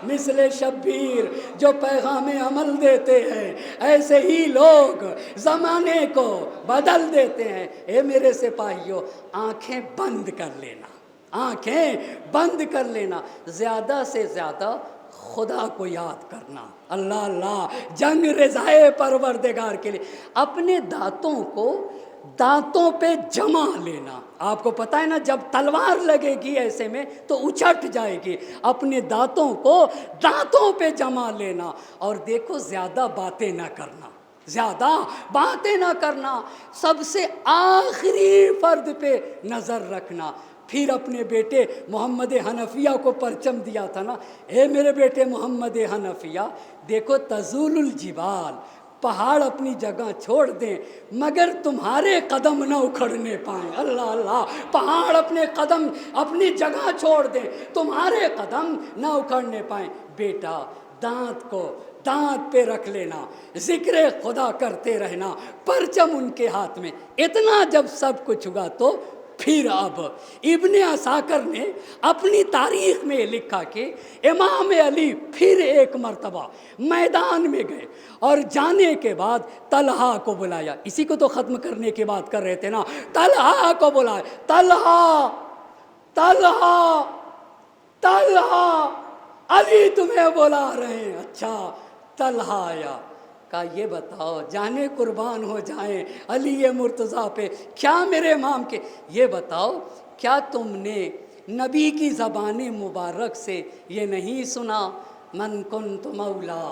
مثل شبیر جو پیغام عمل دیتے ہیں، ایسے ہی لوگ زمانے کو بدل دیتے ہیں۔ اے میرے سپاہیوں، آنکھیں بند کر لینا، آنکھیں بند کر لینا، زیادہ سے زیادہ خدا کو یاد کرنا، اللہ اللہ، جنگ رضائے پروردگار کے لیے، اپنے دانتوں پہ جمع لینا۔ آپ کو پتہ ہے نا، جب تلوار لگے گی ایسے میں تو اچھٹ جائے گی، اپنے دانتوں کو دانتوں پہ جمع لینا، اور دیکھو زیادہ باتیں نہ کرنا، زیادہ باتیں نہ کرنا، سب سے آخری فرد پہ نظر رکھنا۔ پھر اپنے بیٹے محمد حنفیہ کو پرچم دیا تھا نا، اے میرے بیٹے محمد حنفیہ، دیکھو تزول الجبال، پہاڑ اپنی جگہ چھوڑ دیں مگر تمہارے قدم نہ اکھڑنے پائیں، اللہ اللہ، پہاڑ اپنے قدم اپنی جگہ چھوڑ دیں، تمہارے قدم نہ اکھڑنے پائیں۔ بیٹا، دانت پہ رکھ لینا، ذکر خدا کرتے رہنا، پرچم ان کے ہاتھ میں۔ اتنا جب سب کچھ ہوا تو پھر اب ابن عساکر نے اپنی تاریخ میں لکھا کہ امام علی پھر ایک مرتبہ میدان میں گئے اور جانے کے بعد طلحہ کو بلایا، اسی کو تو ختم کرنے کی بات کر رہے تھے نا، طلحہ کو بلایا، طلحہ طلحہ طلحہ، علی تمہیں بلا رہے ہیں۔ اچھا، طلحہ آیا، کہا یہ بتاؤ، جانے قربان ہو جائیں علی مرتضیٰ پہ، کیا میرے امام کے، یہ بتاؤ کیا تم نے نبی کی زبان مبارک سے یہ نہیں سنا، من کنت مولا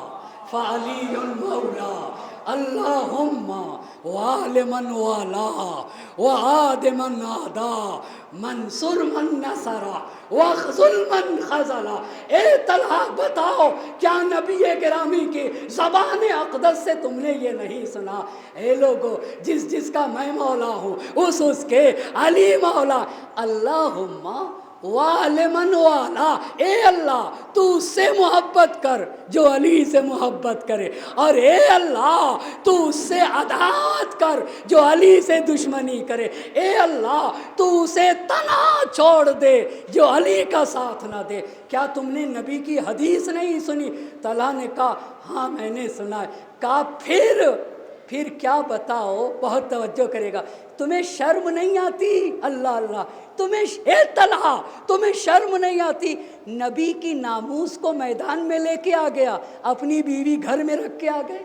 فعلی مولا، اللہم وال من والا وعاد من عادا، منصر من نصرا وخذل من خذلا۔ اے طلحہ بتاؤ، کیا نبی گرامی کی زبان اقدس سے تم نے یہ نہیں سنا، اے لوگو جس کا میں مولا ہوں اس کے علی مولا، اللہم وال من والا، اے اللہ تو اس سے محبت کر جو علی سے محبت کرے، اور اے اللہ تو اس سے عداوت کر جو علی سے دشمنی کرے، اے اللہ تو اسے تنہا چھوڑ دے جو علی کا ساتھ نہ دے۔ کیا تم نے نبی کی حدیث نہیں سنی؟ طلحہ نے کہا ہاں میں نے سنا ہے۔ کہا پھر کیا بتاؤ، بہت توجہ کرے گا، تمہیں شرم نہیں آتی؟ اللہ اللہ، اے طلحہ تمہیں شرم نہیں آتی؟ نبی کی ناموس کو میدان میں لے کے آ گیا، اپنی بیوی گھر میں رکھ کے آ گئے۔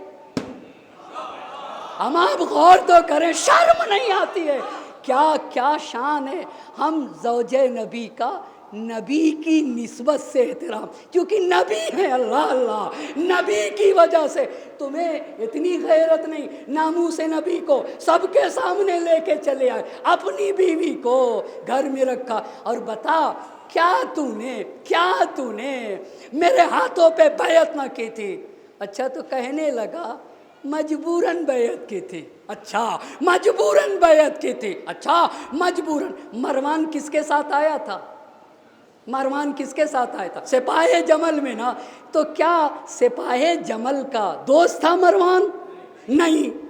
ہم آپ غور تو کریں، شرم نہیں آتی ہے؟ کیا شان ہے، ہم زوجہ نبی کا نبی کی نسبت سے احترام، کیونکہ نبی ہے، اللہ اللہ، نبی کی وجہ سے تمہیں اتنی غیرت نہیں، ناموس نبی کو سب کے سامنے لے کے چلے آئے، اپنی بیوی کو گھر میں رکھا، اور بتا کیا تو نے میرے ہاتھوں پہ بیعت نہ کی تھی؟ اچھا، تو کہنے لگا مجبوراً بیعت کی تھی۔ اچھا، مجبوراً بیعت کی تھی، اچھا مجبوراً۔ مروان کس کے ساتھ آیا تھا؟ مروان کس کے ساتھ آیا تھا؟ سپاہ جمل میں نا، تو کیا سپاہ جمل کا دوست تھا مروان؟ نہیں۔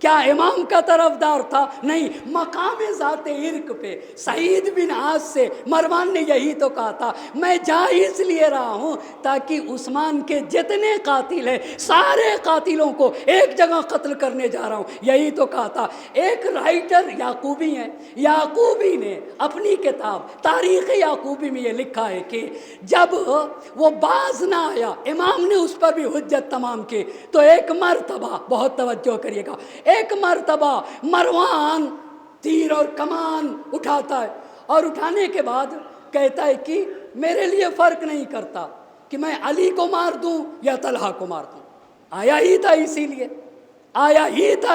کیا امام کا طرفدار تھا؟ نہیں۔ مقام ذات عرق پہ سعید بن عاص سے مروان نے یہی تو کہا تھا، میں جا اس لیے رہا ہوں تاکہ عثمان کے جتنے قاتل ہیں سارے قاتلوں کو ایک جگہ قتل کرنے جا رہا ہوں، یہی تو کہا تھا۔ ایک رائٹر یعقوبی ہیں، یعقوبی نے اپنی کتاب تاریخ یعقوبی میں یہ لکھا ہے کہ جب وہ باز نہ آیا، امام نے اس پر بھی حجت تمام کی، تو ایک مرتبہ، بہت توجہ کریے گا، ایک مرتبہ مروان تیر اور کمان اٹھاتا ہے، اور اٹھانے کے بعد کہتا ہے کہ میرے لیے فرق نہیں کرتا کہ میں علی کو مار دوں یا طلحہ کو مار دوں، آیا ہی تھا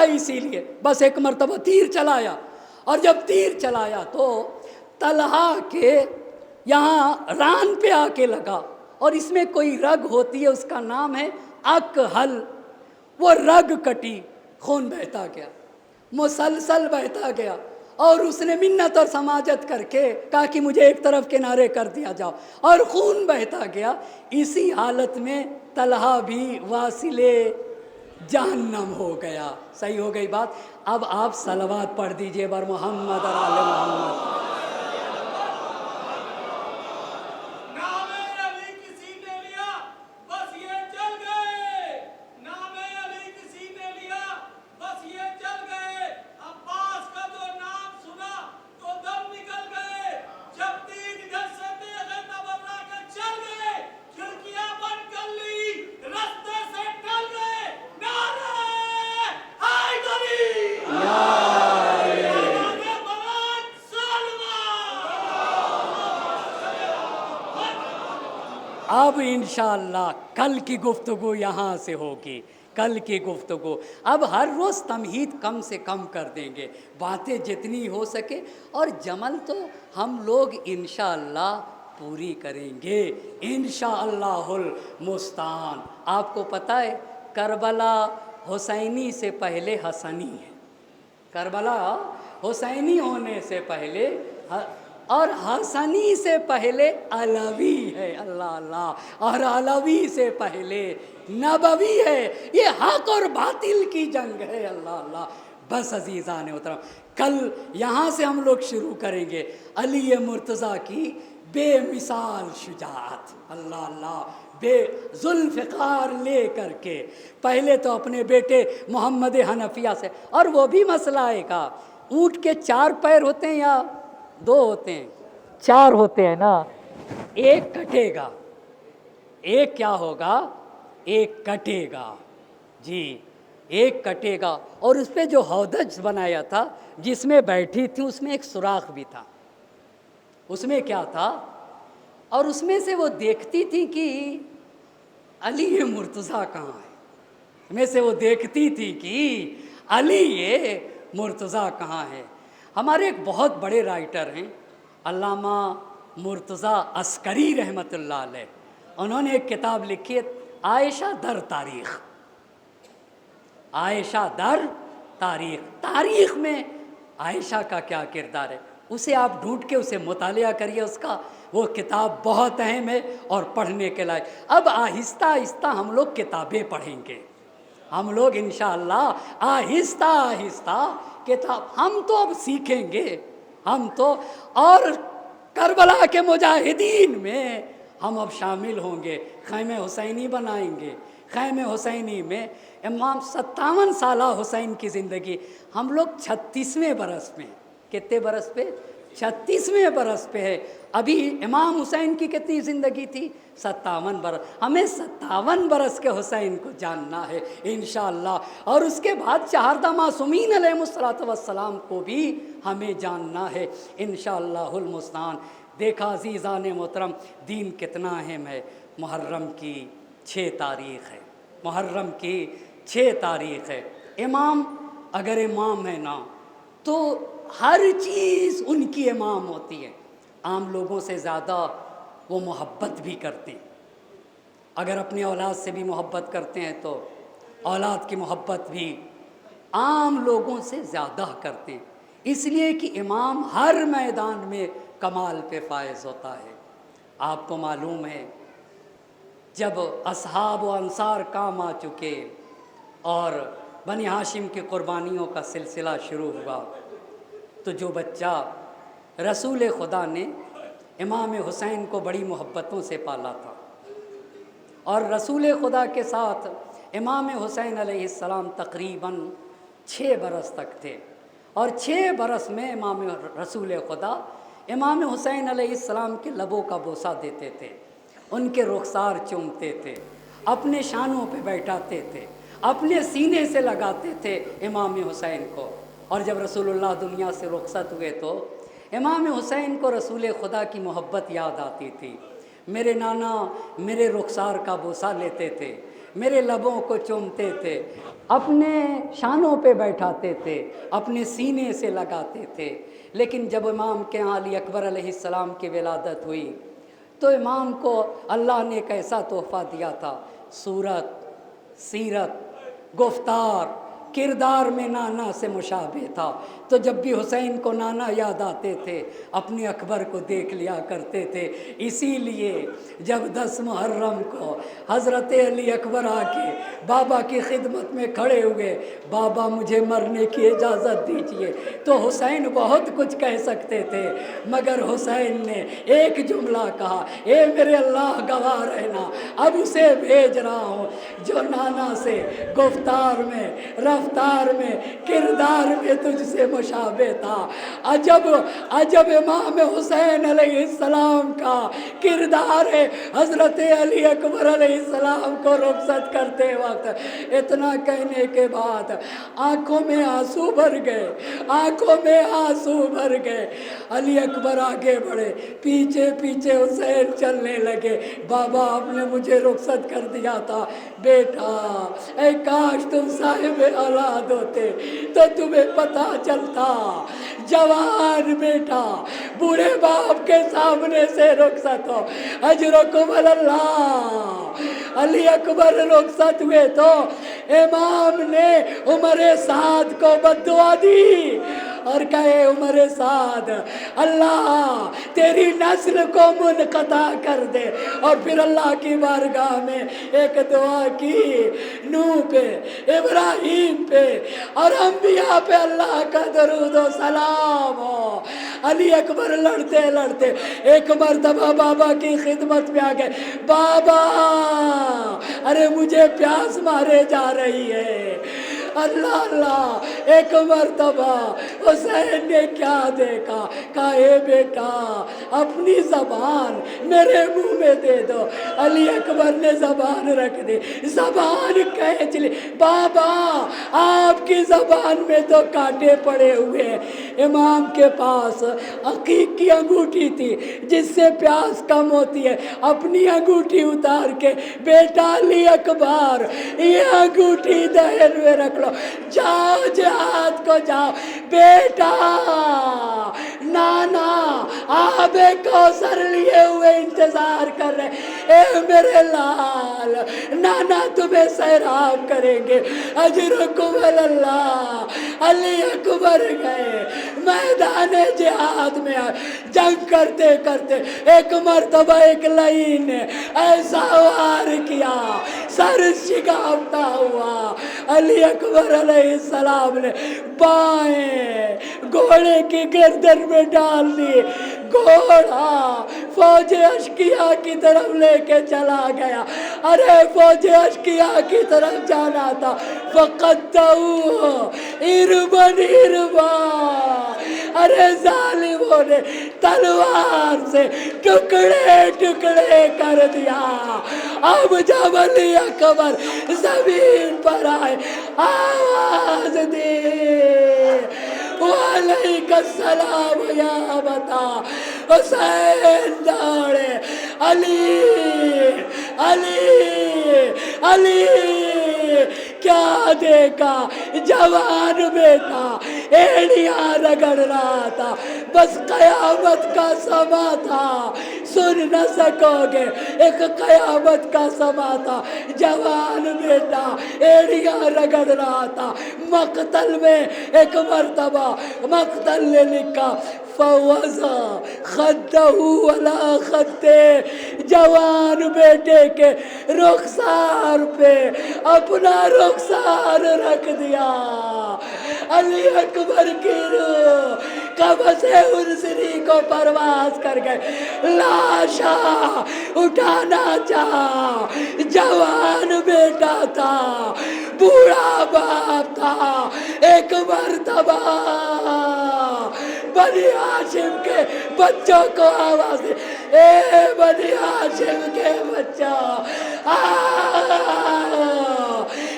اسی لیے بس ایک مرتبہ تیر چلایا، اور جب تیر چلایا تو طلحہ کے یہاں ران پہ آ کے لگا، اور اس میں کوئی رگ ہوتی ہے، اس کا نام ہے اکحل۔ وہ رگ کٹی، خون بہتا گیا، مسلسل بہتا گیا، اور اس نے منت اور سماجت کر کے کہا کہ مجھے ایک طرف کنارے کر دیا جاؤ، اور خون بہتا گیا۔ اسی حالت میں طلحہ بھی واصل جہنم ہو گیا۔ صحیح ہو گئی بات؟ اب آپ صلوات پڑھ دیجئے بر محمد اور آل محمد۔ اب انشاءاللہ کل کی گفتگو یہاں سے ہوگی، کل کی گفتگو۔ اب ہر روز تمہید کم سے کم کر دیں گے، باتیں جتنی ہو سکے، اور جمل تو ہم لوگ انشاءاللہ پوری کریں گے انشاءاللہ المستعان۔ آپ کو پتہ ہے کربلا حسینی سے پہلے حسنی ہے، کربلا حسینی ہونے سے پہلے اور حسنی سے پہلے علوی ہے، اللہ اللہ، اور علوی سے پہلے نبوی ہے۔ یہ حق اور باطل کی جنگ ہے، اللہ اللہ۔ بس عزیزان محترم، کل یہاں سے ہم لوگ شروع کریں گے علی مرتضیٰ کی بے مثال شجاعت، اللہ اللہ، بے ذوالفقار لے کر کے پہلے تو اپنے بیٹے محمد حنفیہ سے، اور وہ بھی مسئلہ آئے گا، اونٹ کے 4 پیر ہوتے ہیں یا 2 ہوتے ہیں؟ 4 ہوتے ہیں نا، ایک کٹے گا، ایک کیا ہوگا؟ ایک کٹے گا، جی ایک کٹے گا۔ اور اس پہ جو ہودج بنایا تھا جس میں بیٹھی تھی، اس میں ایک سوراخ بھی تھا، اس میں کیا تھا؟ اور اس میں سے وہ دیکھتی تھی کہ علی مرتضیٰ کہاں ہے، اس میں سے وہ دیکھتی تھی کہ علی مرتضیٰ کہاں ہے۔ ہمارے ایک بہت بڑے رائٹر ہیں علامہ مرتضیٰ عسکری رحمۃ اللہ علیہ، انہوں نے ایک کتاب لکھی ہے عائشہ در تاریخ، عائشہ در تاریخ، تاریخ میں عائشہ کا کیا کردار ہے، اسے آپ ڈھونڈ کے اسے مطالعہ کریے، اس کا وہ کتاب بہت اہم ہے اور پڑھنے کے لائق۔ اب آہستہ آہستہ ہم لوگ کتابیں پڑھیں گے، ہم لوگ انشاءاللہ آہستہ آہستہ کتاب، ہم تو اب سیکھیں گے، ہم تو، اور کربلا کے مجاہدین میں ہم اب شامل ہوں گے، خیمہ حسینی بنائیں گے۔ خیمہ حسینی میں امام 57 سالہ حسین کی زندگی، ہم لوگ 36ویں برس میں، کتنے برس پہ؟ 36ویں برس پہ ہے۔ ابھی امام حسین کی کتنی زندگی تھی؟ 57 برس۔ ہمیں 57 برس کے حسین کو جاننا ہے انشاءاللہ، اور اس کے بعد 4 معصومین علیہ السلام کو بھی ہمیں جاننا ہے انشاءاللہ المستعان۔ دیکھا عزیزان محترم دین کتنا اہم ہے۔ محرم کی 6 تاریخ ہے، محرم کی 6 تاریخ ہے۔ امام اگر امام ہے نا تو ہر چیز ان کی امام ہوتی ہے، عام لوگوں سے زیادہ وہ محبت بھی کرتے ہیں، اگر اپنی اولاد سے بھی محبت کرتے ہیں تو اولاد کی محبت بھی عام لوگوں سے زیادہ کرتے ہیں، اس لیے کہ امام ہر میدان میں کمال پہ فائز ہوتا ہے۔ آپ کو معلوم ہے جب اصحاب و انصار کام آ چکے اور بنی ہاشم کی قربانیوں کا سلسلہ شروع ہوا، تو جو بچہ رسول خدا نے امام حسین کو بڑی محبتوں سے پالا تھا، اور رسول خدا کے ساتھ امام حسین علیہ السلام تقریباً 6 برس تک تھے، اور 6 برس میں امام رسول خدا امام حسین علیہ السلام کے لبوں کا بوسہ دیتے تھے، ان کے رخسار چومتے تھے، اپنے شانوں پہ بیٹھاتے تھے، اپنے سینے سے لگاتے تھے امام حسین کو۔ اور جب رسول اللہ دنیا سے رخصت ہوئے تو امام حسین کو رسول خدا کی محبت یاد آتی تھی، میرے نانا میرے رخسار کا بوسہ لیتے تھے، میرے لبوں کو چومتے تھے، اپنے شانوں پہ بیٹھاتے تھے، اپنے سینے سے لگاتے تھے۔ لیکن جب امام کے علی اکبر علیہ السلام کی ولادت ہوئی تو امام کو اللہ نے ایک ایسا تحفہ دیا تھا، صورت، سیرت، گفتار کردار میں نانا سے مشابہ تھا، تو جب بھی حسین کو نانا یاد آتے تھے اپنے اکبر کو دیکھ لیا کرتے تھے۔ اسی لیے جب 10 محرم کو حضرت علی اکبر آ کے بابا کی خدمت میں کھڑے ہوئے، بابا مجھے مرنے کی اجازت دیجیے، تو حسین بہت کچھ کہہ سکتے تھے، مگر حسین نے ایک جملہ کہا، اے میرے اللہ گواہ رہنا، اب اسے بھیج رہا ہوں جو نانا سے گفتار میں، رفتار میں، کردار میں تجھ سے مشابہ تھا۔ عجب امام حسین علیہ السلام کا کردار ہے حضرت علی اکبر علیہ السلام کو رخصت کرتے وقت۔ اتنا کہنے کے بعد آنکھوں میں آنسو بھر گئے، آنکھوں میں آنسو بھر گئے۔ علی اکبر آگے بڑھے، پیچھے پیچھے حسین چلنے لگے، بابا آپ نے مجھے رخصت کر دیا تھا، بیٹا اے کاش تم صاحب اولاد ہوتے تو تمہیں پتہ چلتا، جوان بیٹا بوڑھے باپ کے سامنے سے رخصت ہو، اجرکم اللہ۔ علی اکبر رخصت ہوئے تو امام نے عمر سعد کو بد دعا دی اور کہے، عمر سعد اللہ تیری نسل کو منقطع کر دے، اور پھر اللہ کی بارگاہ میں ایک دعا کی، نوح پہ، ابراہیم پہ اور انبیاء پہ اللہ کا درود و سلام ہو۔ علی اکبر لڑتے لڑتے ایک مرتبہ بابا کی خدمت میں آ گئے، بابا ارے مجھے پیاس مارے جا رہی ہے۔ اللہ اللہ، ایک مرتبہ حسین نے کیا دیکھا، کہا اے بیٹا اپنی زبان میرے منہ میں دے دو۔ علی اکبر نے زبان رکھ دی، زبان کھینچ لی، بابا آپ کی زبان میں تو کانٹے پڑے ہوئے ہیں۔ امام کے پاس عقیق کی انگوٹھی تھی جس سے پیاس کم ہوتی ہے، اپنی انگوٹھی اتار کے، بیٹا علی اکبر یہ انگوٹھی دہن میں رکھ لو، جاؤ جہاد کو جاؤ، بیٹا نانا آب کوثر لیے ہوئے انتظار کر رہے، اے میرے لال نانا تمہیں سیراب کریں گے، اجرکم اللہ۔ علی اکبر گئے میدان جہاد میں، جنگ کرتے کرتے ایک مرتبہ ایک لعین نے ایسا وار کیا، سر شکافتہ ہوا، علی اکبر علیہ السلام نے بائیں گھوڑے کی گردن میں ڈال دی، گھوڑا فوج اشقیاء کی طرف لے کے چلا گیا۔ ارے فوج اشقیاء کی طرف جانا تھا، فقطعوہ ارباً اربا، ارے ظالموں نے تلوار سے ٹکڑے ٹکڑے کر دیا۔ اب جب علی اکبر زمین پر آئے، آواز دی، وعلیک السلام یا ابتا۔ حسین دوڑے، علی علی علی، کیا دیکھا، جوان بیٹا ایڑیاں رگڑ رہا تھا، بس قیامت کا سما تھا، سن نہ سکو گے، ایک قیامت کا سما تھا، جوان بیٹا ایڑیاں رگڑ رہا تھا۔ مقتل میں ایک مرتبہ مقتل نے لکھا، فوضا خدہ ولا خدے، جوان بیٹے کے رخسار پہ اپنا رخسار رکھ دیا۔ علی اکبر کی روح قبض انصری کو پرواز کر گئے، لاشا اٹھانا چاہا، جوان بیٹا تھا، بوڑھا باپ تھا۔ ایک مرتبہ بنی ہاشم کے بچوں کو آواز دی، اے بنی ہاشم کے بچوں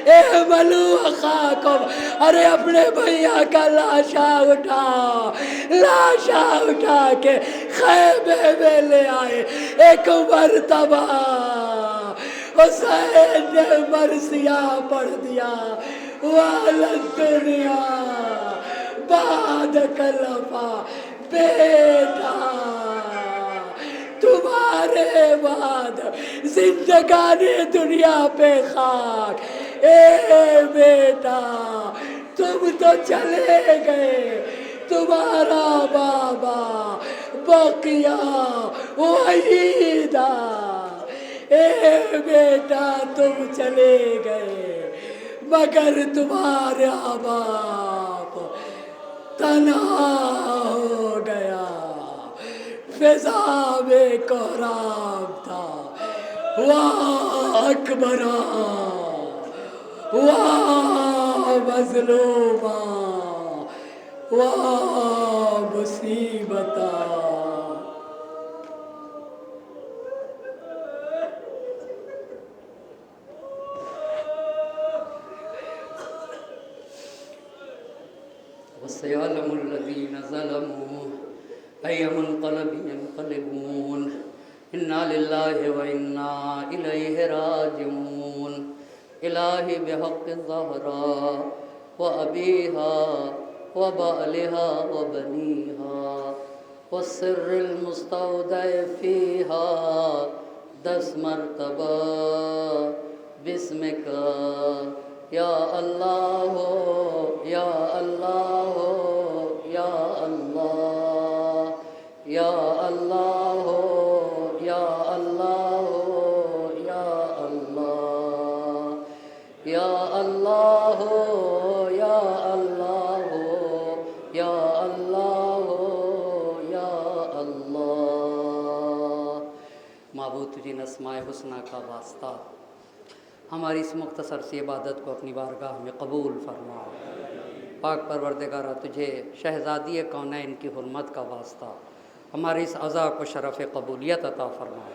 اے ملو اخاکم، ارے اپنے بھیا کا لاشا اٹھاؤ، لاشا اٹھا کے خیمے میں لے آئے۔ ایک مرتبہ حسین نے مرثیہ پڑھ دیا، وَعَلَى الدُّنْيَا بَعْدَكَ الْوَفَا، بیٹا تمہارے بعد زندگانی دنیا پہ خاک، اے بیٹا تم تو چلے گئے، تمہارا بابا بقیہ وحیدہ، اے بیٹا تم چلے گئے مگر تمہارا باپ تنہا ہو گیا، فضا میں کوہرام تھا، واہ اکبرا واہ مظلومہ واہ مصیبتا۔ وَسَيَعْلَمُ الَّذِينَ ظَلَمُوا أَيَّ مُنقَلَبٍ يَنقَلِبُونَ إِنَّا لِلَّهِ وَإِنَّا إِلَيْهِ رَاجِعُونَ۔ الہی بحق الزہراء وأبیہا وبعلہا وبنیہا والسر المستودع فیہا 10 مرتبہ بسمک یا اللہ یا اللہ یا اللہ یا اللہ یا اللہ یا اللہ یا اللہ یا اللہ یا اللہ یا اللہ۔ معبود تجھے اسماء حسنہ کا واسطہ ہماری اس مختصر سی عبادت کو اپنی بارگاہ میں قبول فرما۔ پاک پروردگارہ تجھے شہزادی کونین کی حرمت کا واسطہ ہماری اس عزا کو شرف قبولیت عطا فرما،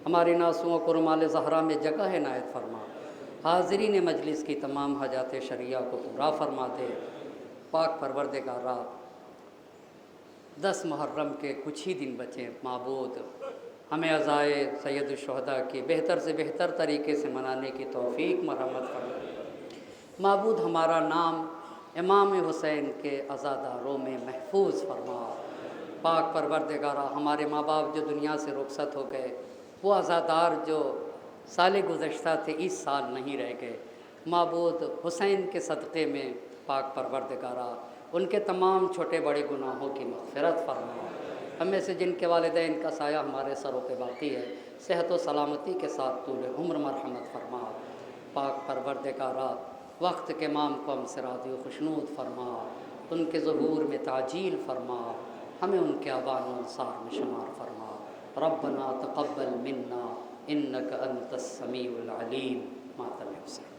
ہماری ناسوؤں کو رمال زہرا میں جگہ عنایت فرما، حاضرین مجلس کی تمام حاجات شرعیہ کو پورا فرما دے۔ پاک پروردگارہ 10 محرم کے کچھ ہی دن بچے، معبود ہمیں عزائے سید الشہداء کی بہتر سے بہتر طریقے سے منانے کی توفیق مرحمت فرما۔ معبود ہمارا نام امام حسین کے عزاداروں میں محفوظ فرما۔ پاک پروردگارہ ہمارے ماں باپ جو دنیا سے رخصت ہو گئے، وہ عزادار جو سال گزشتہ تھے اس سال نہیں رہ گئے، معبود حسین کے صدقے میں پاک پروردگارہ ان کے تمام چھوٹے بڑے گناہوں کی مغفرت فرما۔ ہم میں سے جن کے والدین کا سایہ ہمارے سروں پہ باقی ہے، صحت و سلامتی کے ساتھ طول عمر مرحمت فرما۔ پاک پروردگارہ وقت کے امام کو ہم سے راضی و خوشنود فرما، ان کے ظہور میں تعجیل فرما، ہمیں ان کے آبان و انصار میں شمار فرما۔ ربنا تقبل منا انک انت السمیع العلیم۔ ماتم حسین۔